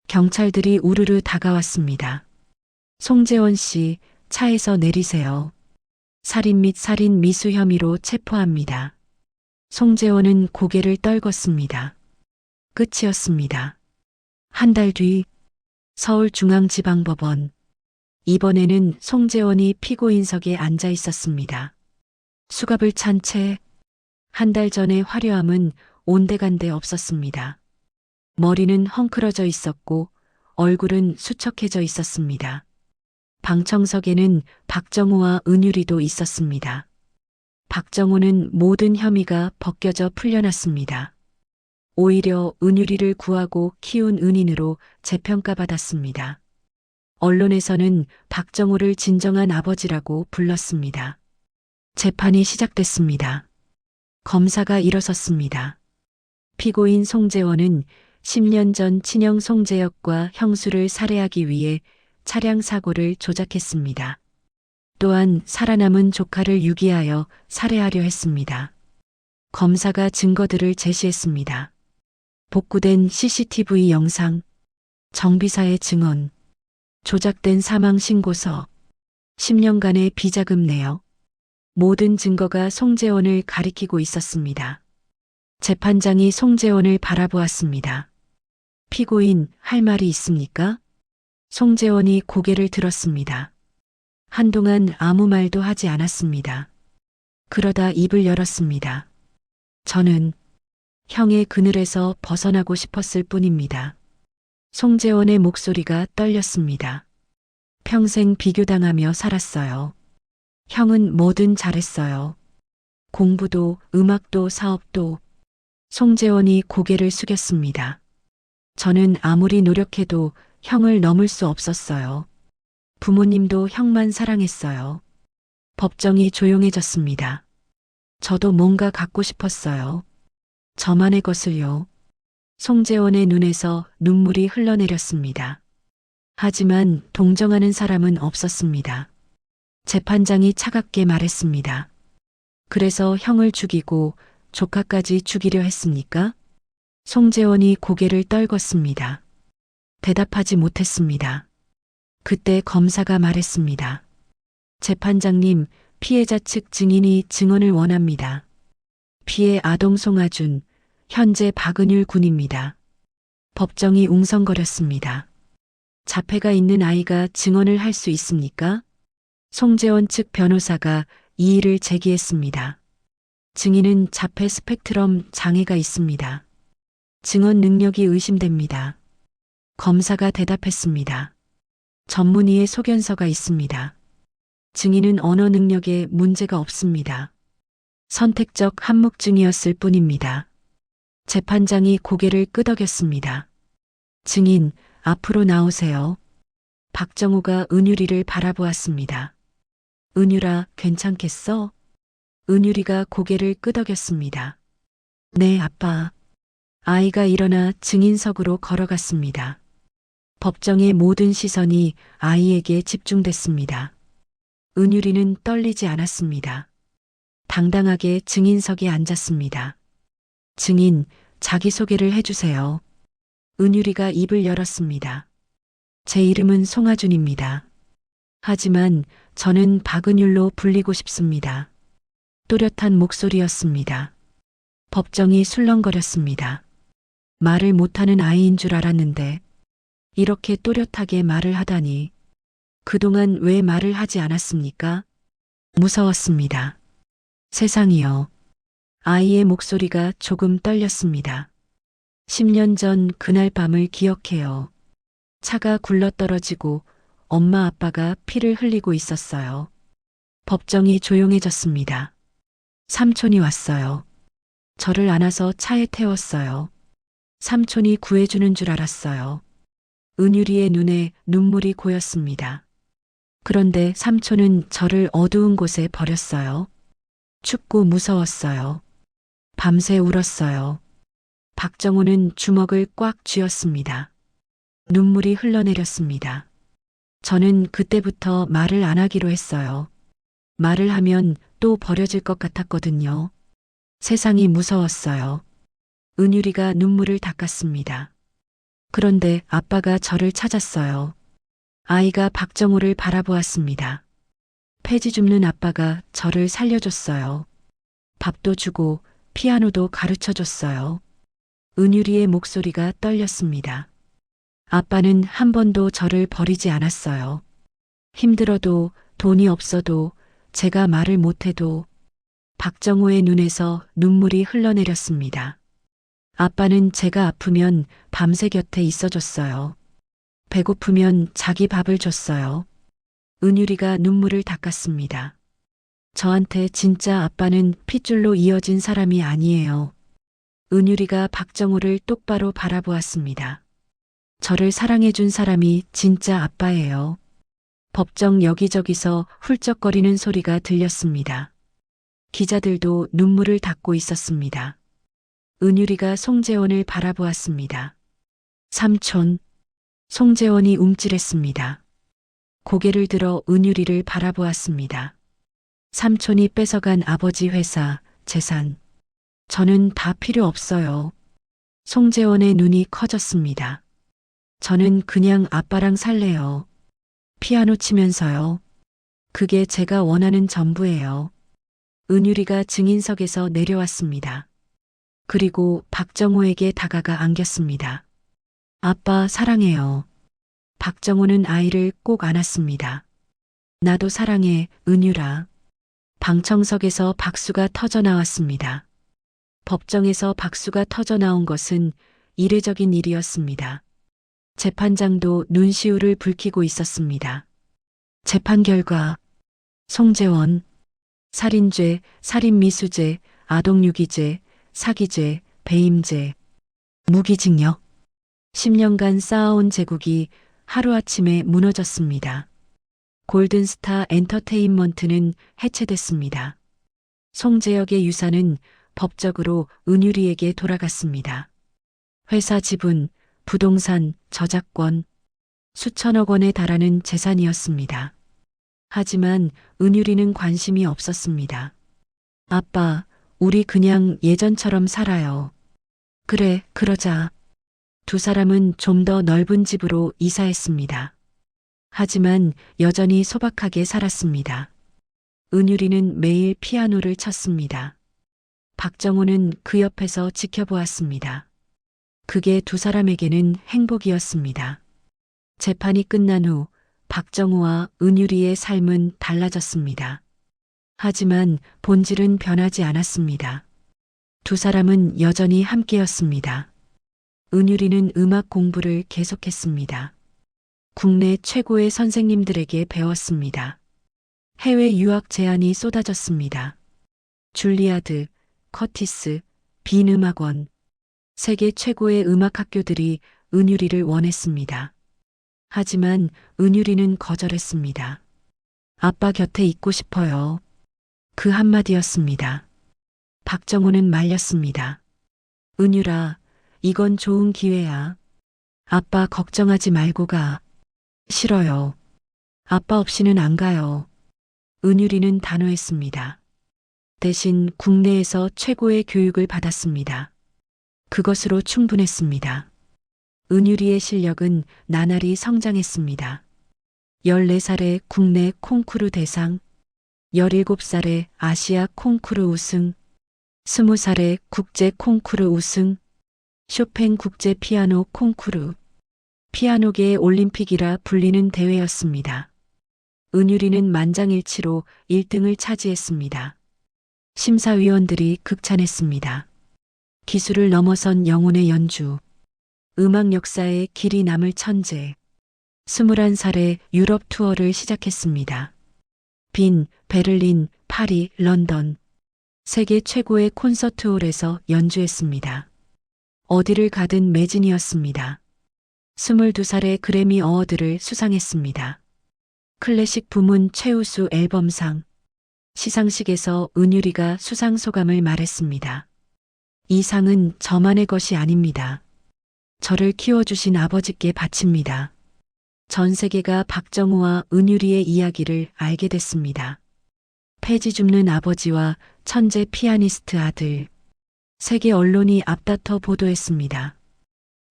경찰들이 우르르 다가왔습니다. 송재원 씨, 차에서 내리세요. 살인 및 살인 미수 혐의로 체포합니다. 송재원은 고개를 떨궜습니다. 끝이었습니다. 한 달 뒤, 서울중앙지방법원. 이번에는 송재원이 피고인석에 앉아 있었습니다. 수갑을 찬 채, 한 달 전의 화려함은 온데간데 없었습니다. 머리는 헝클어져 있었고 얼굴은 수척해져 있었습니다. 방청석에는 박정우와 은유리도 있었습니다. 박정우는 모든 혐의가 벗겨져 풀려났습니다. 오히려 은유리를 구하고 키운 은인으로 재평가받았습니다. 언론에서는 박정우를 진정한 아버지라고 불렀습니다. 재판이 시작됐습니다. 검사가 일어섰습니다. 피고인 송재원은 10년 전 친형 송재혁과 형수를 살해하기 위해 차량 사고를 조작했습니다. 또한 살아남은 조카를 유기하여 살해하려 했습니다. 검사가 증거들을 제시했습니다. 복구된 CCTV 영상, 정비사의 증언, 조작된 사망 신고서, 10년간의 비자금 내역, 모든 증거가 송재원을 가리키고 있었습니다. 재판장이 송재원을 바라보았습니다. 피고인, 할 말이 있습니까? 송재원이 고개를 들었습니다. 한동안 아무 말도 하지 않았습니다. 그러다 입을 열었습니다. 저는 형의 그늘에서 벗어나고 싶었을 뿐입니다. 송재원의 목소리가 떨렸습니다. 평생 비교당하며 살았어요. 형은 뭐든 잘했어요. 공부도, 음악도, 사업도. 송재원이 고개를 숙였습니다. 저는 아무리 노력해도 형을 넘을 수 없었어요. 부모님도 형만 사랑했어요. 법정이 조용해졌습니다. 저도 뭔가 갖고 싶었어요. 저만의 것을요. 송재원의 눈에서 눈물이 흘러내렸습니다. 하지만 동정하는 사람은 없었습니다. 재판장이 차갑게 말했습니다. 그래서 형을 죽이고 조카까지 죽이려 했습니까? 송재원이 고개를 떨궜습니다. 대답하지 못했습니다. 그때 검사가 말했습니다. 재판장님, 피해자 측 증인이 증언을 원합니다. 피해 아동 송하준, 현재 박은율 군입니다. 법정이 웅성거렸습니다. 자폐가 있는 아이가 증언을 할 수 있습니까? 송재원 측 변호사가 이의를 제기했습니다. 증인은 자폐 스펙트럼 장애가 있습니다. 증언 능력이 의심됩니다. 검사가 대답했습니다. 전문의의 소견서가 있습니다. 증인은 언어 능력에 문제가 없습니다. 선택적 한묵증이었을 뿐입니다. 재판장이 고개를 끄덕였습니다. 증인, 앞으로 나오세요. 박정우가 은유리를 바라보았습니다. 은유라, 괜찮겠어? 은유리가 고개를 끄덕였습니다. 네, 아빠. 아이가 일어나 증인석으로 걸어갔습니다. 법정의 모든 시선이 아이에게 집중됐습니다. 은유리는 떨리지 않았습니다. 당당하게 증인석에 앉았습니다. 증인, 자기소개를 해주세요. 은유리가 입을 열었습니다. 제 이름은 송하준입니다. 하지만 저는 박은율로 불리고 싶습니다. 또렷한 목소리였습니다. 법정이 술렁거렸습니다. 말을 못하는 아이인 줄 알았는데 이렇게 또렷하게 말을 하다니. 그동안 왜 말을 하지 않았습니까? 무서웠습니다. 세상이요. 아이의 목소리가 조금 떨렸습니다. 10년 전 그날 밤을 기억해요. 차가 굴러떨어지고 엄마 아빠가 피를 흘리고 있었어요. 법정이 조용해졌습니다. 삼촌이 왔어요. 저를 안아서 차에 태웠어요. 삼촌이 구해주는 줄 알았어요. 은유리의 눈에 눈물이 고였습니다. 그런데 삼촌은 저를 어두운 곳에 버렸어요. 춥고 무서웠어요. 밤새 울었어요. 박정우는 주먹을 꽉 쥐었습니다. 눈물이 흘러내렸습니다. 저는 그때부터 말을 안 하기로 했어요. 말을 하면 또 버려질 것 같았거든요. 세상이 무서웠어요. 은유리가 눈물을 닦았습니다. 그런데 아빠가 저를 찾았어요. 아이가 박정우를 바라보았습니다. 폐지 줍는 아빠가 저를 살려줬어요. 밥도 주고 피아노도 가르쳐줬어요. 은유리의 목소리가 떨렸습니다. 아빠는 한 번도 저를 버리지 않았어요. 힘들어도 돈이 없어도 제가 말을 못해도. 박정우의 눈에서 눈물이 흘러내렸습니다. 아빠는 제가 아프면 밤새 곁에 있어줬어요. 배고프면 자기 밥을 줬어요. 은유리가 눈물을 닦았습니다. 저한테 진짜 아빠는 핏줄로 이어진 사람이 아니에요. 은유리가 박정우를 똑바로 바라보았습니다. 저를 사랑해준 사람이 진짜 아빠예요. 법정 여기저기서 훌쩍거리는 소리가 들렸습니다. 기자들도 눈물을 닦고 있었습니다. 은유리가 송재원을 바라보았습니다. 삼촌. 송재원이 움찔했습니다. 고개를 들어 은유리를 바라보았습니다. 삼촌이 뺏어간 아버지 회사, 재산. 저는 다 필요 없어요. 송재원의 눈이 커졌습니다. 저는 그냥 아빠랑 살래요. 피아노 치면서요. 그게 제가 원하는 전부예요. 은유리가 증인석에서 내려왔습니다. 그리고 박정우에게 다가가 안겼습니다. 아빠 사랑해요. 박정우는 아이를 꼭 안았습니다. 나도 사랑해, 은유라. 방청석에서 박수가 터져 나왔습니다. 법정에서 박수가 터져 나온 것은 이례적인 일이었습니다. 재판장도 눈시울을 붉히고 있었습니다. 재판 결과 송재원 살인죄, 살인미수죄, 아동유기죄, 사기죄, 배임죄, 무기징역. 10년간 쌓아온 제국이 하루아침에 무너졌습니다. 골든스타 엔터테인먼트는 해체됐습니다. 송재혁의 유산은 법적으로 은유리에게 돌아갔습니다. 회사 지분, 부동산, 저작권, 수천억 원에 달하는 재산이었습니다. 하지만 은유리는 관심이 없었습니다. 아빠, 우리 그냥 예전처럼 살아요. 그래, 그러자. 두 사람은 좀 더 넓은 집으로 이사했습니다. 하지만 여전히 소박하게 살았습니다. 은유리는 매일 피아노를 쳤습니다. 박정호는 그 옆에서 지켜보았습니다. 그게 두 사람에게는 행복이었습니다. 재판이 끝난 후 박정호와 은유리의 삶은 달라졌습니다. 하지만 본질은 변하지 않았습니다. 두 사람은 여전히 함께였습니다. 은유리는 음악 공부를 계속했습니다. 국내 최고의 선생님들에게 배웠습니다. 해외 유학 제안이 쏟아졌습니다. 줄리아드, 커티스, 빈 음악원, 세계 최고의 음악 학교들이 은유리를 원했습니다. 하지만 은유리는 거절했습니다. 아빠 곁에 있고 싶어요. 그 한마디였습니다. 박정호는 말렸습니다. 은유라, 이건 좋은 기회야. 아빠 걱정하지 말고 가. 싫어요. 아빠 없이는 안 가요. 은유리는 단호했습니다. 대신 국내에서 최고의 교육을 받았습니다. 그것으로 충분했습니다. 은유리의 실력은 나날이 성장했습니다. 14살에 국내 콩쿠르 대상, 17살에 아시아 콩쿠르 우승, 20살에 국제 콩쿠르 우승, 쇼팽 국제 피아노 콩쿠르, 피아노계의 올림픽이라 불리는 대회였습니다. 은유리는 만장일치로 1등을 차지했습니다. 심사위원들이 극찬했습니다. 기술을 넘어선 영혼의 연주, 음악 역사에 길이 남을 천재. 21살에 유럽 투어를 시작했습니다. 빈, 베를린, 파리, 런던. 세계 최고의 콘서트홀에서 연주했습니다. 어디를 가든 매진이었습니다. 22살에 그래미 어워드를 수상했습니다. 클래식 부문 최우수 앨범상. 시상식에서 은유리가 수상 소감을 말했습니다. 이 상은 저만의 것이 아닙니다. 저를 키워주신 아버지께 바칩니다. 전 세계가 박정호와 은유리의 이야기를 알게 됐습니다. 폐지 줍는 아버지와 천재 피아니스트 아들. 세계 언론이 앞다퉈 보도했습니다.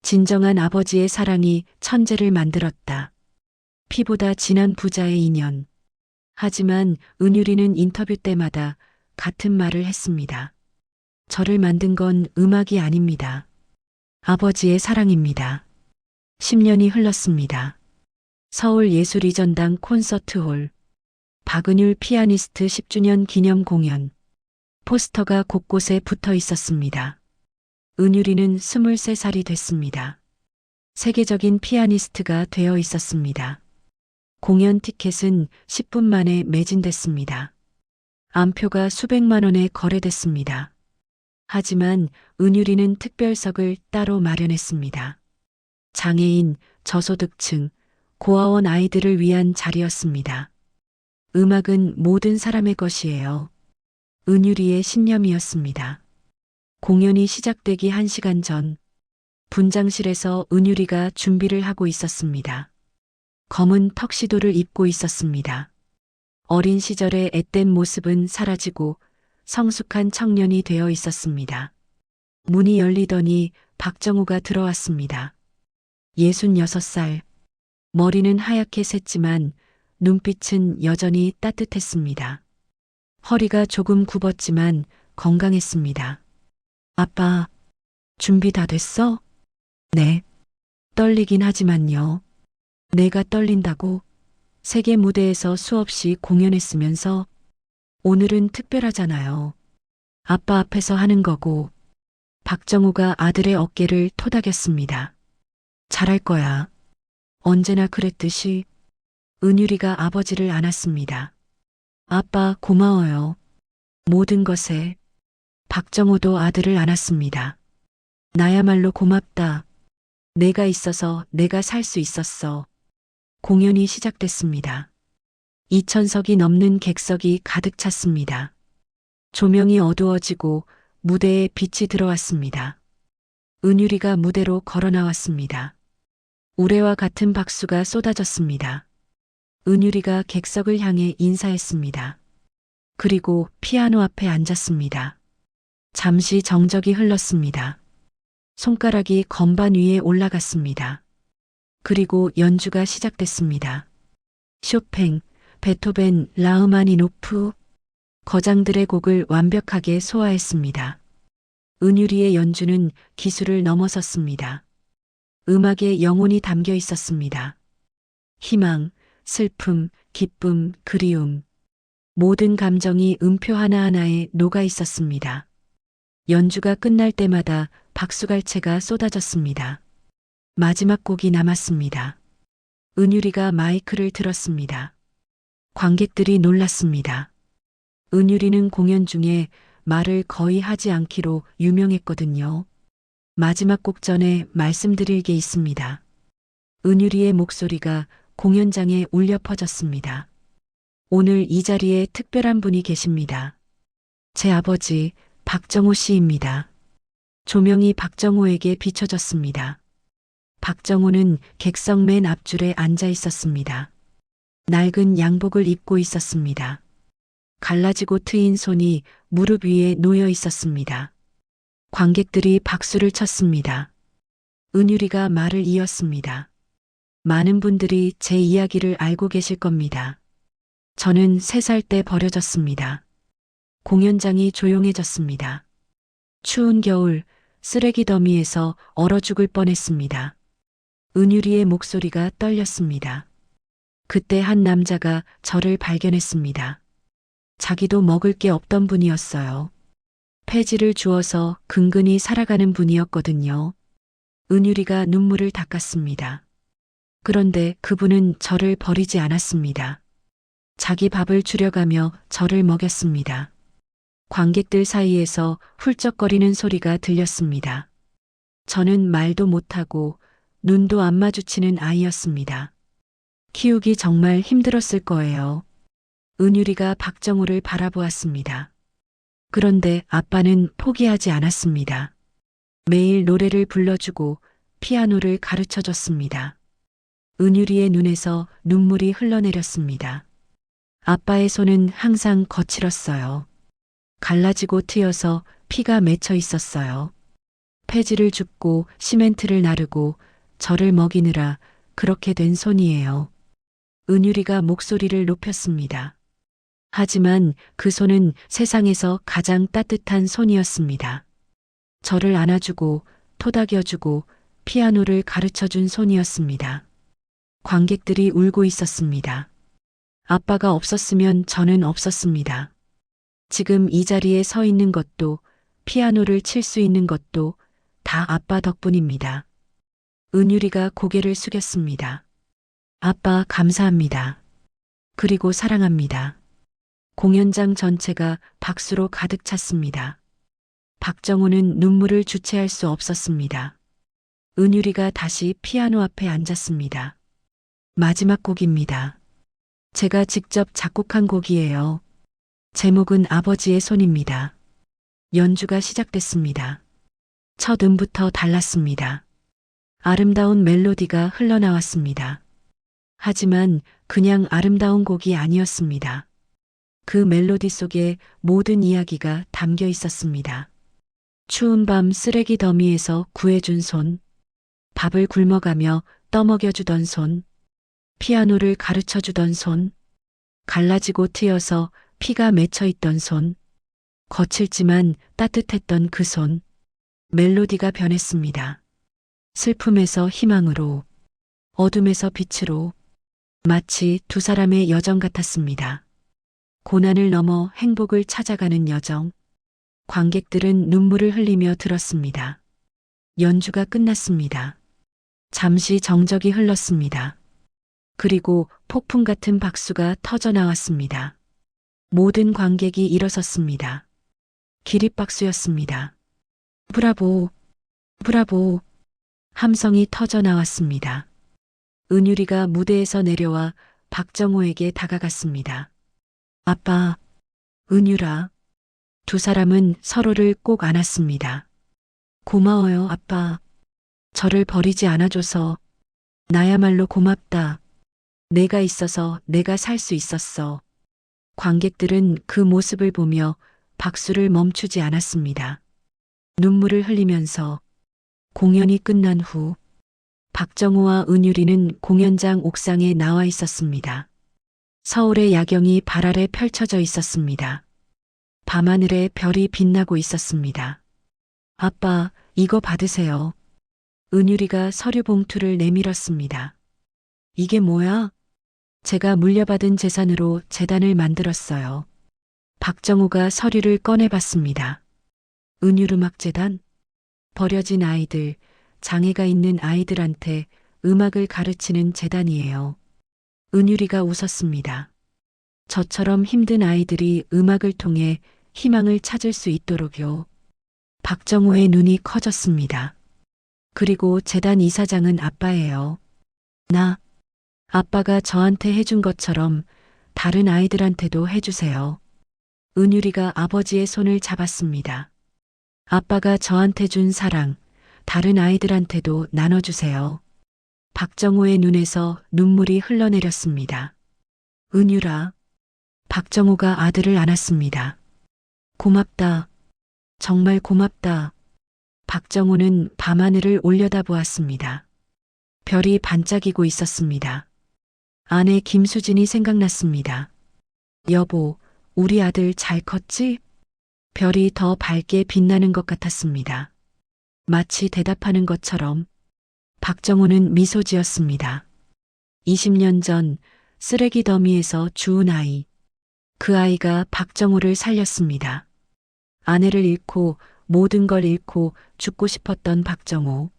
진정한 아버지의 사랑이 천재를 만들었다. 피보다 진한 부자의 인연. 하지만 은유리는 인터뷰 때마다 같은 말을 했습니다. 저를 만든 건 음악이 아닙니다. 아버지의 사랑입니다. 10년이 흘렀습니다. 서울예술이전당 콘서트홀, 박은율 피아니스트 10주년 기념 공연, 포스터가 곳곳에 붙어 있었습니다. 은유리는 23살이 됐습니다. 세계적인 피아니스트가 되어 있었습니다. 공연 티켓은 10분 만에 매진됐습니다. 암표가 수백만 원에 거래됐습니다. 하지만 은유리는 특별석을 따로 마련했습니다. 장애인, 저소득층, 고아원 아이들을 위한 자리였습니다. 음악은 모든 사람의 것이에요. 은유리의 신념이었습니다. 공연이 시작되기 1시간 전, 분장실에서 은유리가 준비를 하고 있었습니다. 검은 턱시도를 입고 있었습니다. 어린 시절의 앳된 모습은 사라지고 성숙한 청년이 되어 있었습니다. 문이 열리더니 박정호가 들어왔습니다. 66살. 머리는 하얗게 샜지만 눈빛은 여전히 따뜻했습니다. 허리가 조금 굽었지만 건강했습니다. 아빠, 준비 다 됐어? 네. 떨리긴 하지만요. 내가 떨린다고? 세계 무대에서 수없이 공연했으면서 오늘은 특별하잖아요. 아빠 앞에서 하는 거고. 박정호가 아들의 어깨를 토닥였습니다. 잘할 거야. 언제나 그랬듯이. 은유리가 아버지를 안았습니다. 아빠 고마워요. 모든 것에. 박정호도 아들을 안았습니다. 나야말로 고맙다. 내가 있어서 내가 살 수 있었어. 공연이 시작됐습니다. 2,000석이 넘는 객석이 가득 찼습니다. 조명이 어두워지고 무대에 빛이 들어왔습니다. 은유리가 무대로 걸어 나왔습니다. 우레와 같은 박수가 쏟아졌습니다. 은유리가 객석을 향해 인사했습니다. 그리고 피아노 앞에 앉았습니다. 잠시 정적이 흘렀습니다. 손가락이 건반 위에 올라갔습니다. 그리고 연주가 시작됐습니다. 쇼팽, 베토벤, 라흐마니노프, 거장들의 곡을 완벽하게 소화했습니다. 은유리의 연주는 기술을 넘어섰습니다. 음악에 영혼이 담겨 있었습니다. 희망, 슬픔, 기쁨, 그리움. 모든 감정이 음표 하나하나에 녹아 있었습니다. 연주가 끝날 때마다 박수갈채가 쏟아졌습니다. 마지막 곡이 남았습니다. 은유리가 마이크를 들었습니다. 관객들이 놀랐습니다. 은유리는 공연 중에 말을 거의 하지 않기로 유명했거든요. 마지막 곡 전에 말씀드릴 게 있습니다. 은유리의 목소리가 공연장에 울려 퍼졌습니다. 오늘 이 자리에 특별한 분이 계십니다. 제 아버지 박정호 씨입니다. 조명이 박정호에게 비춰졌습니다. 박정호는 객석 맨 앞줄에 앉아 있었습니다. 낡은 양복을 입고 있었습니다. 갈라지고 트인 손이 무릎 위에 놓여 있었습니다. 관객들이 박수를 쳤습니다. 은유리가 말을 이었습니다. 많은 분들이 제 이야기를 알고 계실 겁니다. 저는 3살 때 버려졌습니다. 공연장이 조용해졌습니다. 추운 겨울 쓰레기 더미에서 얼어 죽을 뻔했습니다. 은유리의 목소리가 떨렸습니다. 그때 한 남자가 저를 발견했습니다. 자기도 먹을 게 없던 분이었어요. 폐지를 주어서 근근히 살아가는 분이었거든요. 은유리가 눈물을 닦았습니다. 그런데 그분은 저를 버리지 않았습니다. 자기 밥을 줄여가며 저를 먹였습니다. 관객들 사이에서 훌쩍거리는 소리가 들렸습니다. 저는 말도 못하고 눈도 안 마주치는 아이였습니다. 키우기 정말 힘들었을 거예요. 은유리가 박정호를 바라보았습니다. 그런데 아빠는 포기하지 않았습니다. 매일 노래를 불러주고 피아노를 가르쳐줬습니다. 은유리의 눈에서 눈물이 흘러내렸습니다. 아빠의 손은 항상 거칠었어요. 갈라지고 트여서 피가 맺혀 있었어요. 폐지를 줍고 시멘트를 나르고 저를 먹이느라 그렇게 된 손이에요. 은유리가 목소리를 높였습니다. 하지만 그 손은 세상에서 가장 따뜻한 손이었습니다. 저를 안아주고 토닥여주고 피아노를 가르쳐준 손이었습니다. 관객들이 울고 있었습니다. 아빠가 없었으면 저는 없었습니다. 지금 이 자리에 서 있는 것도 피아노를 칠 수 있는 것도 다 아빠 덕분입니다. 은유리가 고개를 숙였습니다. 아빠 감사합니다. 그리고 사랑합니다. 공연장 전체가 박수로 가득 찼습니다. 박정호는 눈물을 주체할 수 없었습니다. 은유리가 다시 피아노 앞에 앉았습니다. 마지막 곡입니다. 제가 직접 작곡한 곡이에요. 제목은 아버지의 손입니다. 연주가 시작됐습니다. 첫 음부터 달랐습니다. 아름다운 멜로디가 흘러나왔습니다. 하지만 그냥 아름다운 곡이 아니었습니다. 그 멜로디 속에 모든 이야기가 담겨 있었습니다. 추운 밤 쓰레기 더미에서 구해준 손, 밥을 굶어가며 떠먹여주던 손, 피아노를 가르쳐주던 손, 갈라지고 트여서 피가 맺혀 있던 손, 거칠지만 따뜻했던 그 손. 멜로디가 변했습니다. 슬픔에서 희망으로, 어둠에서 빛으로, 마치 두 사람의 여정 같았습니다. 고난을 넘어 행복을 찾아가는 여정. 관객들은 눈물을 흘리며 들었습니다. 연주가 끝났습니다. 잠시 정적이 흘렀습니다. 그리고 폭풍 같은 박수가 터져 나왔습니다. 모든 관객이 일어섰습니다. 기립박수였습니다. 브라보, 브라보. 함성이 터져 나왔습니다. 은유리가 무대에서 내려와 박정호에게 다가갔습니다. 아빠, 은유라. 두 사람은 서로를 꼭 안았습니다. 고마워요, 아빠. 저를 버리지 않아줘서. 나야말로 고맙다. 내가 있어서 내가 살 수 있었어. 관객들은 그 모습을 보며 박수를 멈추지 않았습니다. 눈물을 흘리면서 공연이 끝난 후 박정호와 은유리는 공연장 옥상에 나와 있었습니다. 서울의 야경이 발 아래 펼쳐져 있었습니다. 밤하늘에 별이 빛나고 있었습니다. 아빠, 이거 받으세요. 은유리가 서류 봉투를 내밀었습니다. 이게 뭐야? 제가 물려받은 재산으로 재단을 만들었어요. 박정호가 서류를 꺼내봤습니다. 은유음악재단? 버려진 아이들, 장애가 있는 아이들한테 음악을 가르치는 재단이에요. 은유리가 웃었습니다. 저처럼 힘든 아이들이 음악을 통해 희망을 찾을 수 있도록요. 박정호의 눈이 커졌습니다. 그리고 재단 이사장은 아빠예요. 아빠가 저한테 해준 것처럼 다른 아이들한테도 해주세요. 은유리가 아버지의 손을 잡았습니다. 아빠가 저한테 준 사랑, 다른 아이들한테도 나눠주세요. 박정호의 눈에서 눈물이 흘러내렸습니다. 은유라. 박정호가 아들을 안았습니다. 고맙다. 정말 고맙다. 박정호는 밤하늘을 올려다보았습니다. 별이 반짝이고 있었습니다. 아내 김수진이 생각났습니다. 여보, 우리 아들 잘 컸지? 별이 더 밝게 빛나는 것 같았습니다. 마치 대답하는 것처럼 박정호는 미소 지었습니다. 20년 전 쓰레기 더미에서 주운 아이. 그 아이가 박정호를 살렸습니다. 아내를 잃고 모든 걸 잃고 죽고 싶었던 박정호.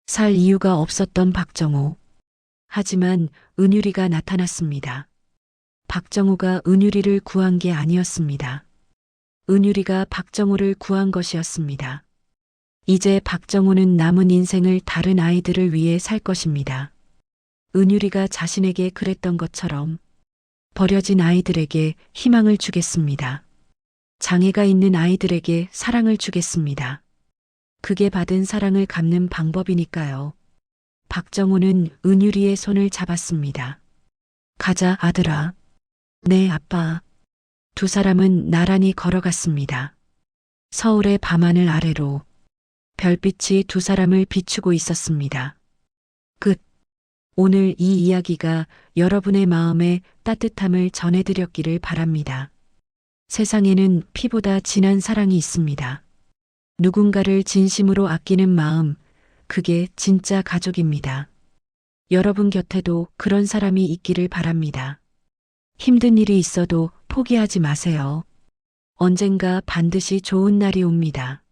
살 이유가 없었던 박정호. 하지만 은유리가 나타났습니다. 박정호가 은유리를 구한 게 아니었습니다. 은유리가 박정호를 구한 것이었습니다. 이제 박정호는 남은 인생을 다른 아이들을 위해 살 것입니다. 은유리가 자신에게 그랬던 것처럼 버려진 아이들에게 희망을 주겠습니다. 장애가 있는 아이들에게 사랑을 주겠습니다. 그게 받은 사랑을 갚는 방법이니까요. 박정호는 은유리의 손을 잡았습니다. 가자, 아들아. 네, 아빠. 두 사람은 나란히 걸어갔습니다. 서울의 밤하늘 아래로 별빛이 두 사람을 비추고 있었습니다. 끝. 오늘 이 이야기가 여러분의 마음에 따뜻함을 전해드렸기를 바랍니다. 세상에는 피보다 진한 사랑이 있습니다. 누군가를 진심으로 아끼는 마음, 그게 진짜 가족입니다. 여러분 곁에도 그런 사람이 있기를 바랍니다. 힘든 일이 있어도 포기하지 마세요. 언젠가 반드시 좋은 날이 옵니다.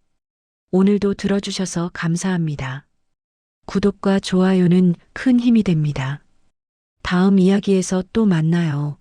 오늘도 들어주셔서 감사합니다. 구독과 좋아요는 큰 힘이 됩니다. 다음 이야기에서 또 만나요.